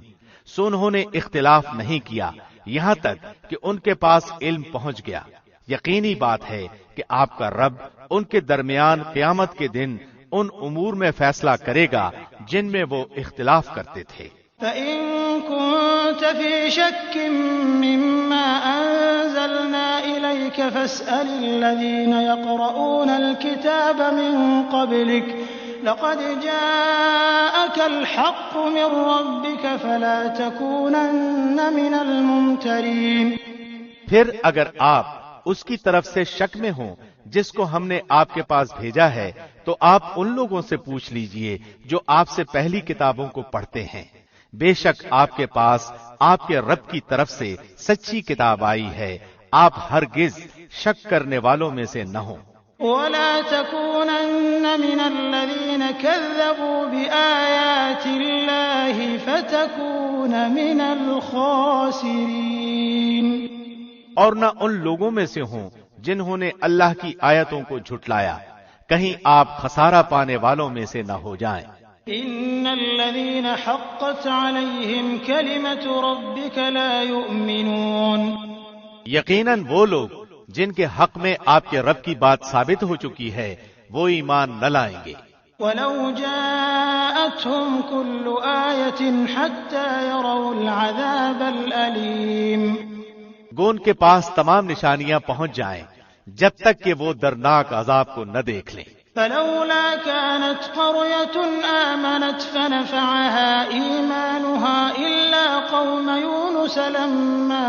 [SPEAKER 2] سو انہوں نے اختلاف نہیں کیا یہاں تک کہ ان کے پاس علم پہنچ گیا۔ یقینی بات ہے کہ آپ کا رب ان کے درمیان قیامت کے دن ان امور میں فیصلہ کرے گا جن میں وہ اختلاف کرتے تھے۔
[SPEAKER 3] فَإِن كُنتَ فِي شَكٍّ مِّمَّا أَنزَلْنَا إِلَيْكَ فَاسْأَلِ الَّذِينَ يَقْرَؤُونَ الْكِتَابَ مِن قَبْلِكَ لَقَدْ جَاءَكَ الْحَقُّ مِن رَّبِّكَ فَلَا تَكُونَنَّ مِنَ الْمُمْتَرِينَ۔
[SPEAKER 2] پھر اگر آپ اس کی طرف سے شک میں ہوں جس کو ہم نے آپ کے پاس بھیجا ہے، تو آپ ان لوگوں سے پوچھ لیجئے جو آپ سے پہلی کتابوں کو پڑھتے ہیں۔ بے شک آپ کے پاس آپ کے رب کی طرف سے سچی کتاب آئی ہے، آپ ہرگز شک کرنے والوں میں سے نہ ہوں۔
[SPEAKER 3] وَلَا تَكُونَنَّ مِنَ الَّذِينَ كَذَّبُوا بِآيَاتِ اللَّهِ فَتَكُونَ مِنَ الْخَاسِرِينَ۔
[SPEAKER 2] اور نہ ان لوگوں میں سے ہوں جنہوں نے اللہ کی آیتوں کو جھٹلایا، کہیں آپ خسارہ پانے والوں میں سے نہ ہو جائیں۔
[SPEAKER 3] إِنَّ الَّذِينَ حَقَّتْ عَلَيْهِمْ كَلِمَةُ رَبِّكَ لَا يُؤْمِنُونَ۔
[SPEAKER 2] یقیناً وہ لوگ جن کے حق میں آپ کے رب کی بات ثابت ہو چکی ہے وہ ایمان نہ لائیں گے۔
[SPEAKER 3] وَلَوْ جَاءَتْهُمْ كُلُّ آيَةٍ حَتَّى يَرَوْا الْعَذَابَ الْأَلِيمَ۔
[SPEAKER 2] گو ان کے پاس تمام نشانیاں پہنچ جائیں جب تک کہ وہ دردناک عذاب کو نہ دیکھ لیں۔
[SPEAKER 3] فَلَوْلَا كَانَتْ قَرْيَةٌ آمَنَتْ فَنَفَعَهَا إِيمَانُهَا إِلَّا قَوْمَ يُونُسَ لَمَّا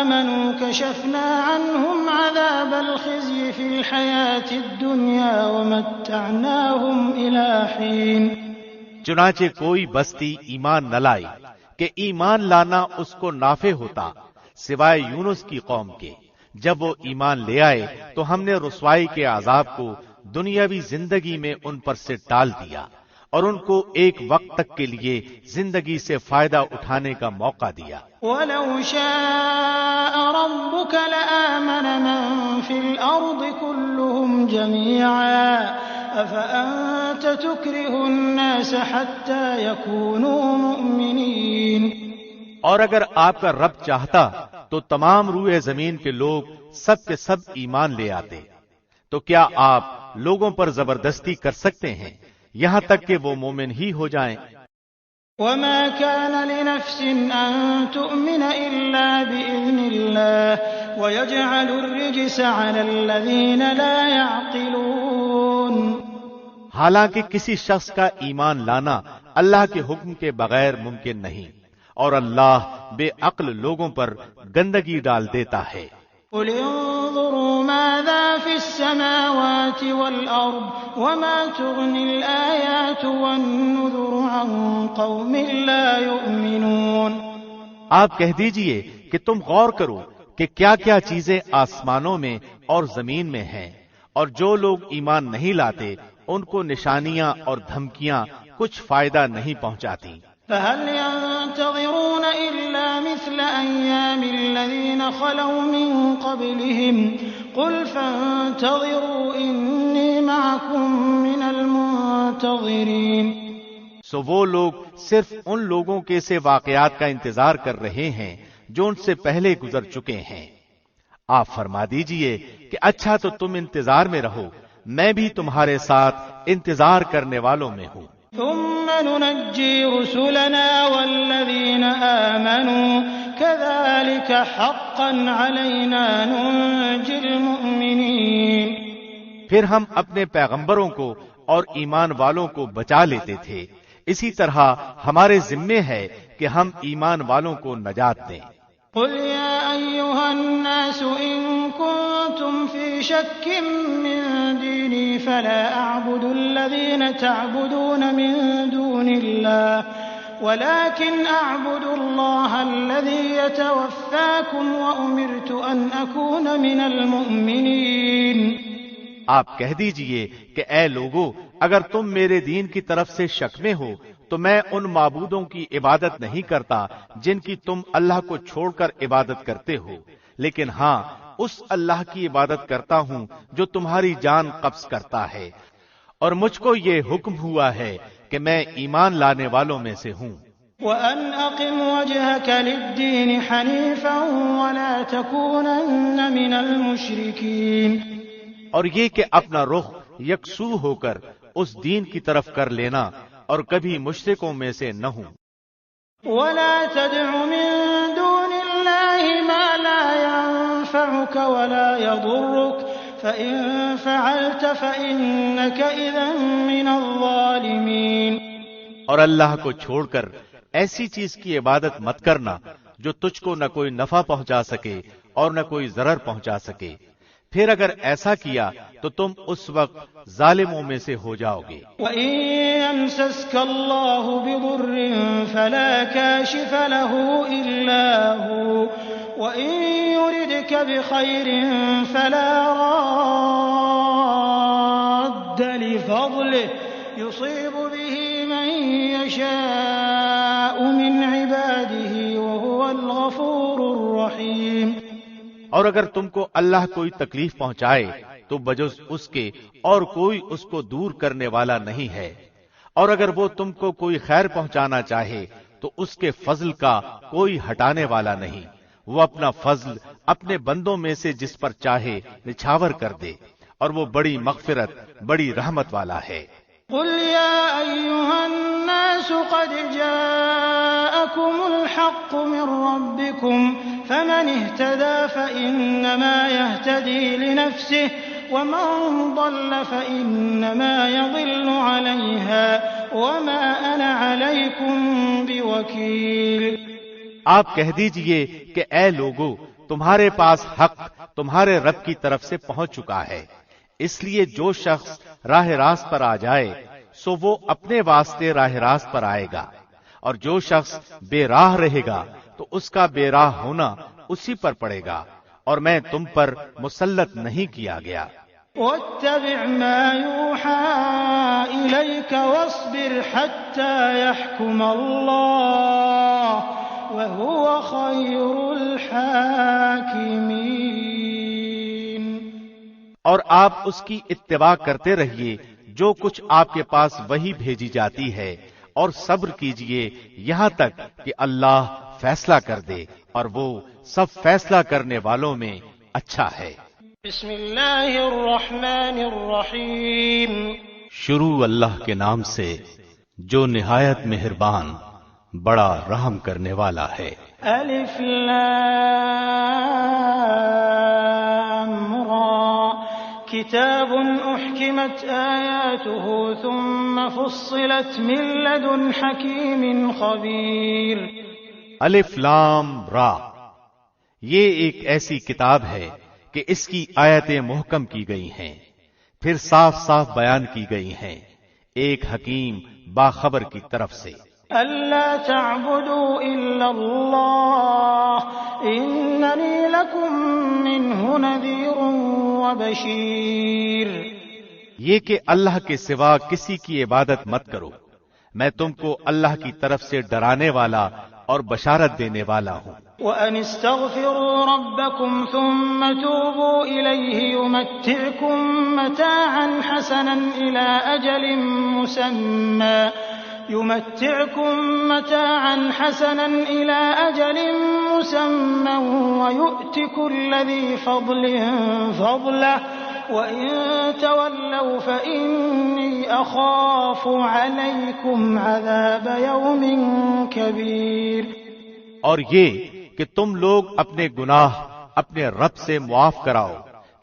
[SPEAKER 3] آمَنُوا كَشَفْنَا عَنْهُمْ عَذَابَ الْخِزْيِ فِي الْحَيَاةِ الدُّنْيَا وَمَتَّعْنَاهُمْ إِلَى حِينٍ۔
[SPEAKER 2] چنانچہ کوئی بستی ایمان نہ لائی کہ ایمان لانا اس کو نافع ہوتا سوائے یونس کی قوم کے۔ جب وہ ایمان لے آئے تو ہم نے رسوائی کے عذاب کو دنیاوی زندگی میں ان پر سے ٹال دیا اور ان کو ایک وقت تک کے لیے زندگی سے فائدہ اٹھانے کا موقع دیا۔
[SPEAKER 3] وَلَوْ شَاءَ رَبُّكَ لَآمَنَ مَن فِي الْأَرْضِ كُلُّهُمْ جَمِيعًا أَفَأَنتَ تُكْرِهُ النَّاسَ حَتَّى يَكُونُوا مُؤْمِنِينَ۔
[SPEAKER 2] اور اگر آپ کا رب چاہتا تو تمام روئے زمین کے لوگ سب کے سب ایمان لے آتے، تو کیا آپ لوگوں پر زبردستی کر سکتے ہیں یہاں تک کہ وہ مومن ہی ہو جائیں؟
[SPEAKER 3] وَمَا كَانَ لِنَفْسٍ أَن تُؤْمِنَ إِلَّا بِإِذْنِ اللَّهِ وَيَجْعَلُ الرِّجْسَ عَلَى الَّذِينَ لَا يَعْقِلُونَ۔
[SPEAKER 2] حالانکہ کسی شخص کا ایمان لانا اللہ کے حکم کے بغیر ممکن نہیں، اور اللہ بے عقل لوگوں پر گندگی ڈال دیتا ہے۔
[SPEAKER 3] قُلِ انظُرُوا مَاذَا فِي السَّمَاوَاتِ وَالْأَرْضِ وَمَا تُغْنِي الْآيَاتُ وَالنُّذُرُ عَن قَوْمٍ لَا يُؤْمِنُونَ۔
[SPEAKER 2] آپ کہہ دیجئے کہ تم غور کرو کہ کیا کیا چیزیں آسمانوں میں اور زمین میں ہیں، اور جو لوگ ایمان نہیں لاتے ان کو نشانیاں اور دھمکیاں کچھ فائدہ نہیں پہنچاتی۔
[SPEAKER 3] فَهَلْ يَنتَظِرُونَ إِلَّا مِثْلَ أَيَّامِ الَّذِينَ خَلَوْا مِن قَبْلِهِمْ قُلْ فَانتَظِرُوا إِنِّي مَعَكُمْ مِنَ الْمُنتَظِرِينَ۔
[SPEAKER 2] سو وہ لوگ صرف ان لوگوں کے سے واقعات کا انتظار کر رہے ہیں جو ان سے پہلے گزر چکے ہیں۔ آپ فرما دیجئے کہ اچھا تو تم انتظار میں رہو، میں بھی تمہارے ساتھ انتظار کرنے والوں میں ہوں۔
[SPEAKER 3] ثم ننجي رسلنا والذين آمنوا كذلك حقا علينا ننجي المؤمنين۔
[SPEAKER 2] پھر ہم اپنے پیغمبروں کو اور ایمان والوں کو بچا لیتے تھے، اسی طرح ہمارے ذمے ہے کہ ہم ایمان والوں کو نجات دیں۔
[SPEAKER 3] قل يا أيها الناس إن كنتم كنتم في شك من ديني فلا أعبد الذين تعبدون من دون الله ولكن أعبد الله الذي يتوفاكم وأمرت أن أكون من المؤمنين.
[SPEAKER 2] آپ کہہ دیجئے کہ اے لوگو، اگر تم میرے دین کی طرف سے شک میں ہو تو میں ان معبودوں کی عبادت نہیں کرتا جن کی تم اللہ کو چھوڑ کر عبادت کرتے ہو، لیکن ہاں اس اللہ کی عبادت کرتا ہوں جو تمہاری جان قبض کرتا ہے، اور مجھ کو یہ حکم ہوا ہے کہ میں ایمان لانے والوں میں سے ہوں.
[SPEAKER 3] وَأَنْ أَقِمْ وَجْهَكَ لِلدِّينِ حَنِيفًا وَلَا تَكُونَنَّ مِنَ الْمُشْرِكِينَ.
[SPEAKER 2] اور یہ کہ اپنا رخ یکسو ہو کر اس دین کی طرف کر لینا اور کبھی مشرکوں میں سے نہ ہوں.
[SPEAKER 3] وَلَا تَدْعُ مِن دُونِ اللَّهِ مَا لَا يَنفَعُكَ وَلَا يَضُرُّكَ فَإِن فَعَلْتَ فَإِنَّكَ إِذًا مِنَ الظَّالِمِينَ.
[SPEAKER 2] اور اللہ کو چھوڑ کر ایسی چیز کی عبادت مت کرنا جو تجھ کو نہ کوئی نفع پہنچا سکے اور نہ کوئی ضرر پہنچا سکے. پھر اگر ایسا کیا تو تم اس وقت ظالموں میں سے ہو جاؤ گے.
[SPEAKER 3] وَإِن يَمْسَسْكَ اللَّهُ بِضُرٍّ فَلَا كَاشِفَ لَهُ إِلَّا هُوَ وَإِن يُرِدْكَ بِخَيْرٍ فَلَا رَادَّ لِفَضْلِهِ يُصِيبُ بِهِ مَن يَشَاءُ مِنْ عِبَادِهِ وَهُوَ الْغَفُورُ الرَّحِيمُ.
[SPEAKER 2] اور اگر تم کو اللہ کوئی تکلیف پہنچائے تو بجز اس کے اور کوئی اس کو دور کرنے والا نہیں ہے، اور اگر وہ تم کو کوئی خیر پہنچانا چاہے تو اس کے فضل کا کوئی ہٹانے والا نہیں. وہ اپنا فضل اپنے بندوں میں سے جس پر چاہے نچھاور کر دے، اور وہ بڑی مغفرت بڑی رحمت والا ہے.
[SPEAKER 3] قل يا أيها الناس قد جاءكم الحق من ربكم فمن اهتدى فإنما يهتدي لنفسه ومن ضل فإنما يضل عليها وما أنا عليكم بوكيل.
[SPEAKER 2] آپ کہہ دیجئے کہ اے لوگو، تمہارے پاس حق تمہارے رب کی طرف سے پہنچ چکا ہے، اس لیے جو شخص راہ راست پر آ جائے سو وہ اپنے واسطے راہ راست پر آئے گا، اور جو شخص بے راہ رہے گا تو اس کا بے راہ ہونا اسی پر پڑے گا، اور میں تم پر مسلط نہیں کیا گیا.
[SPEAKER 3] واتبع ما يوحى إليك واصبر حتى يحكم الله وهو خير الحاكمين.
[SPEAKER 2] اور آپ اس کی اتباع کرتے رہیے جو کچھ آپ کے پاس وہی بھیجی جاتی ہے، اور صبر کیجئے یہاں تک کہ اللہ فیصلہ کر دے، اور وہ سب فیصلہ کرنے والوں میں اچھا ہے.
[SPEAKER 3] بسم اللہ الرحمن الرحیم.
[SPEAKER 2] شروع اللہ کے نام سے جو نہایت مہربان بڑا رحم کرنے والا ہے.
[SPEAKER 3] الف لام را کتاب احکمت آیاته ثم فصلت من لدن حکیم خبیر.
[SPEAKER 2] الف لام را، یہ ایک ایسی کتاب ہے کہ اس کی آیتیں محکم کی گئی ہیں، پھر صاف صاف بیان کی گئی ہیں ایک حکیم باخبر کی طرف سے.
[SPEAKER 3] أَلَّا تَعْبُدُوا إِلَّا اللَّهَ إِنَّنِي لَكُمْ مِنْهُ نَذِيرٌ وَبَشِيرٌ.
[SPEAKER 2] یہ کہ اللہ کے سوا کسی کی عبادت مت کرو، میں تم کو اللہ کی طرف سے ڈرانے والا اور بشارت دینے والا ہوں.
[SPEAKER 3] وَأَنِ اسْتَغْفِرُوا رَبَّكُمْ ثُمَّ تُوبُوا إِلَيْهِ يُمَتِّعْكُم مَّتَاعًا حَسَنًا إِلَىٰ أَجَلٍ مُّسَمًّى وَيُؤْتِ كُلَّ ذِي فَضْلٍ فَضْلَهُ وَإِن تَوَلَّوْا فَإِنِّي أَخَافُ عَلَيْكُمْ عَذَابَ يَوْمٍ كَبِيرٍ.
[SPEAKER 2] اور یہ کہ تم لوگ اپنے گناہ اپنے رب سے معاف کراؤ،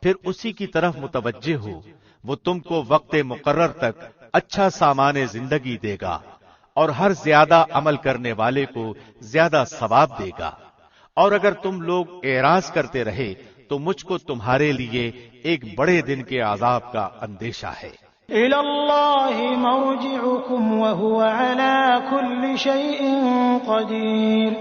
[SPEAKER 2] پھر اسی کی طرف متوجہ ہو، وہ تم کو وقت مقرر تک اچھا سامان زندگی دے گا، اور ہر زیادہ عمل کرنے والے کو زیادہ ثواب دے گا. اور اگر تم لوگ اعراض کرتے رہے تو مجھ کو تمہارے لیے ایک بڑے دن کے عذاب کا اندیشہ ہے۔
[SPEAKER 3] إِلَى اللَّهِ مَرْجِعُكُمْ وَهُوَ عَلَى كُلِّ شَيْءٍ قَدِيرٌ،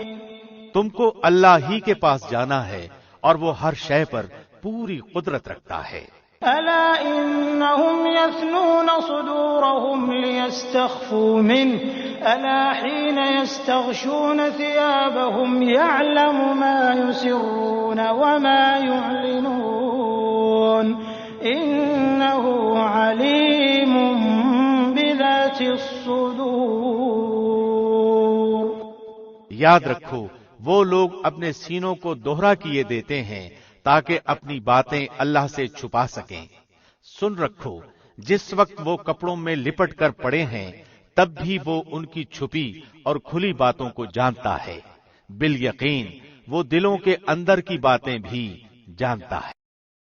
[SPEAKER 2] تم کو اللہ ہی کے پاس جانا ہے اور وہ ہر شے پر پوری قدرت رکھتا ہے۔
[SPEAKER 3] أَلَا إِنَّهُمْ يَثْنُونَ صُدُورَهُمْ لِيَسْتَخْفُوا مِنْهُ أَلَا حِينَ يَسْتَغْشُونَ ثِيَابَهُمْ يَعْلَمُ مَا يُسِرُّونَ وَمَا يُعْلِنُونَ إِنَّهُ عَلِيمٌ بِذَاتِ الصُّدُورِ۔
[SPEAKER 2] یاد رکھو وہ لوگ اپنے سینوں کو دوہرا کیے دیتے ہیں تاکہ اپنی باتیں اللہ سے چھپا سکیں۔ سن رکھو جس وقت وہ کپڑوں میں لپٹ کر پڑے ہیں تب بھی وہ ان کی چھپی اور کھلی باتوں کو جانتا ہے، بالیقین وہ دلوں کے اندر کی باتیں بھی جانتا ہے۔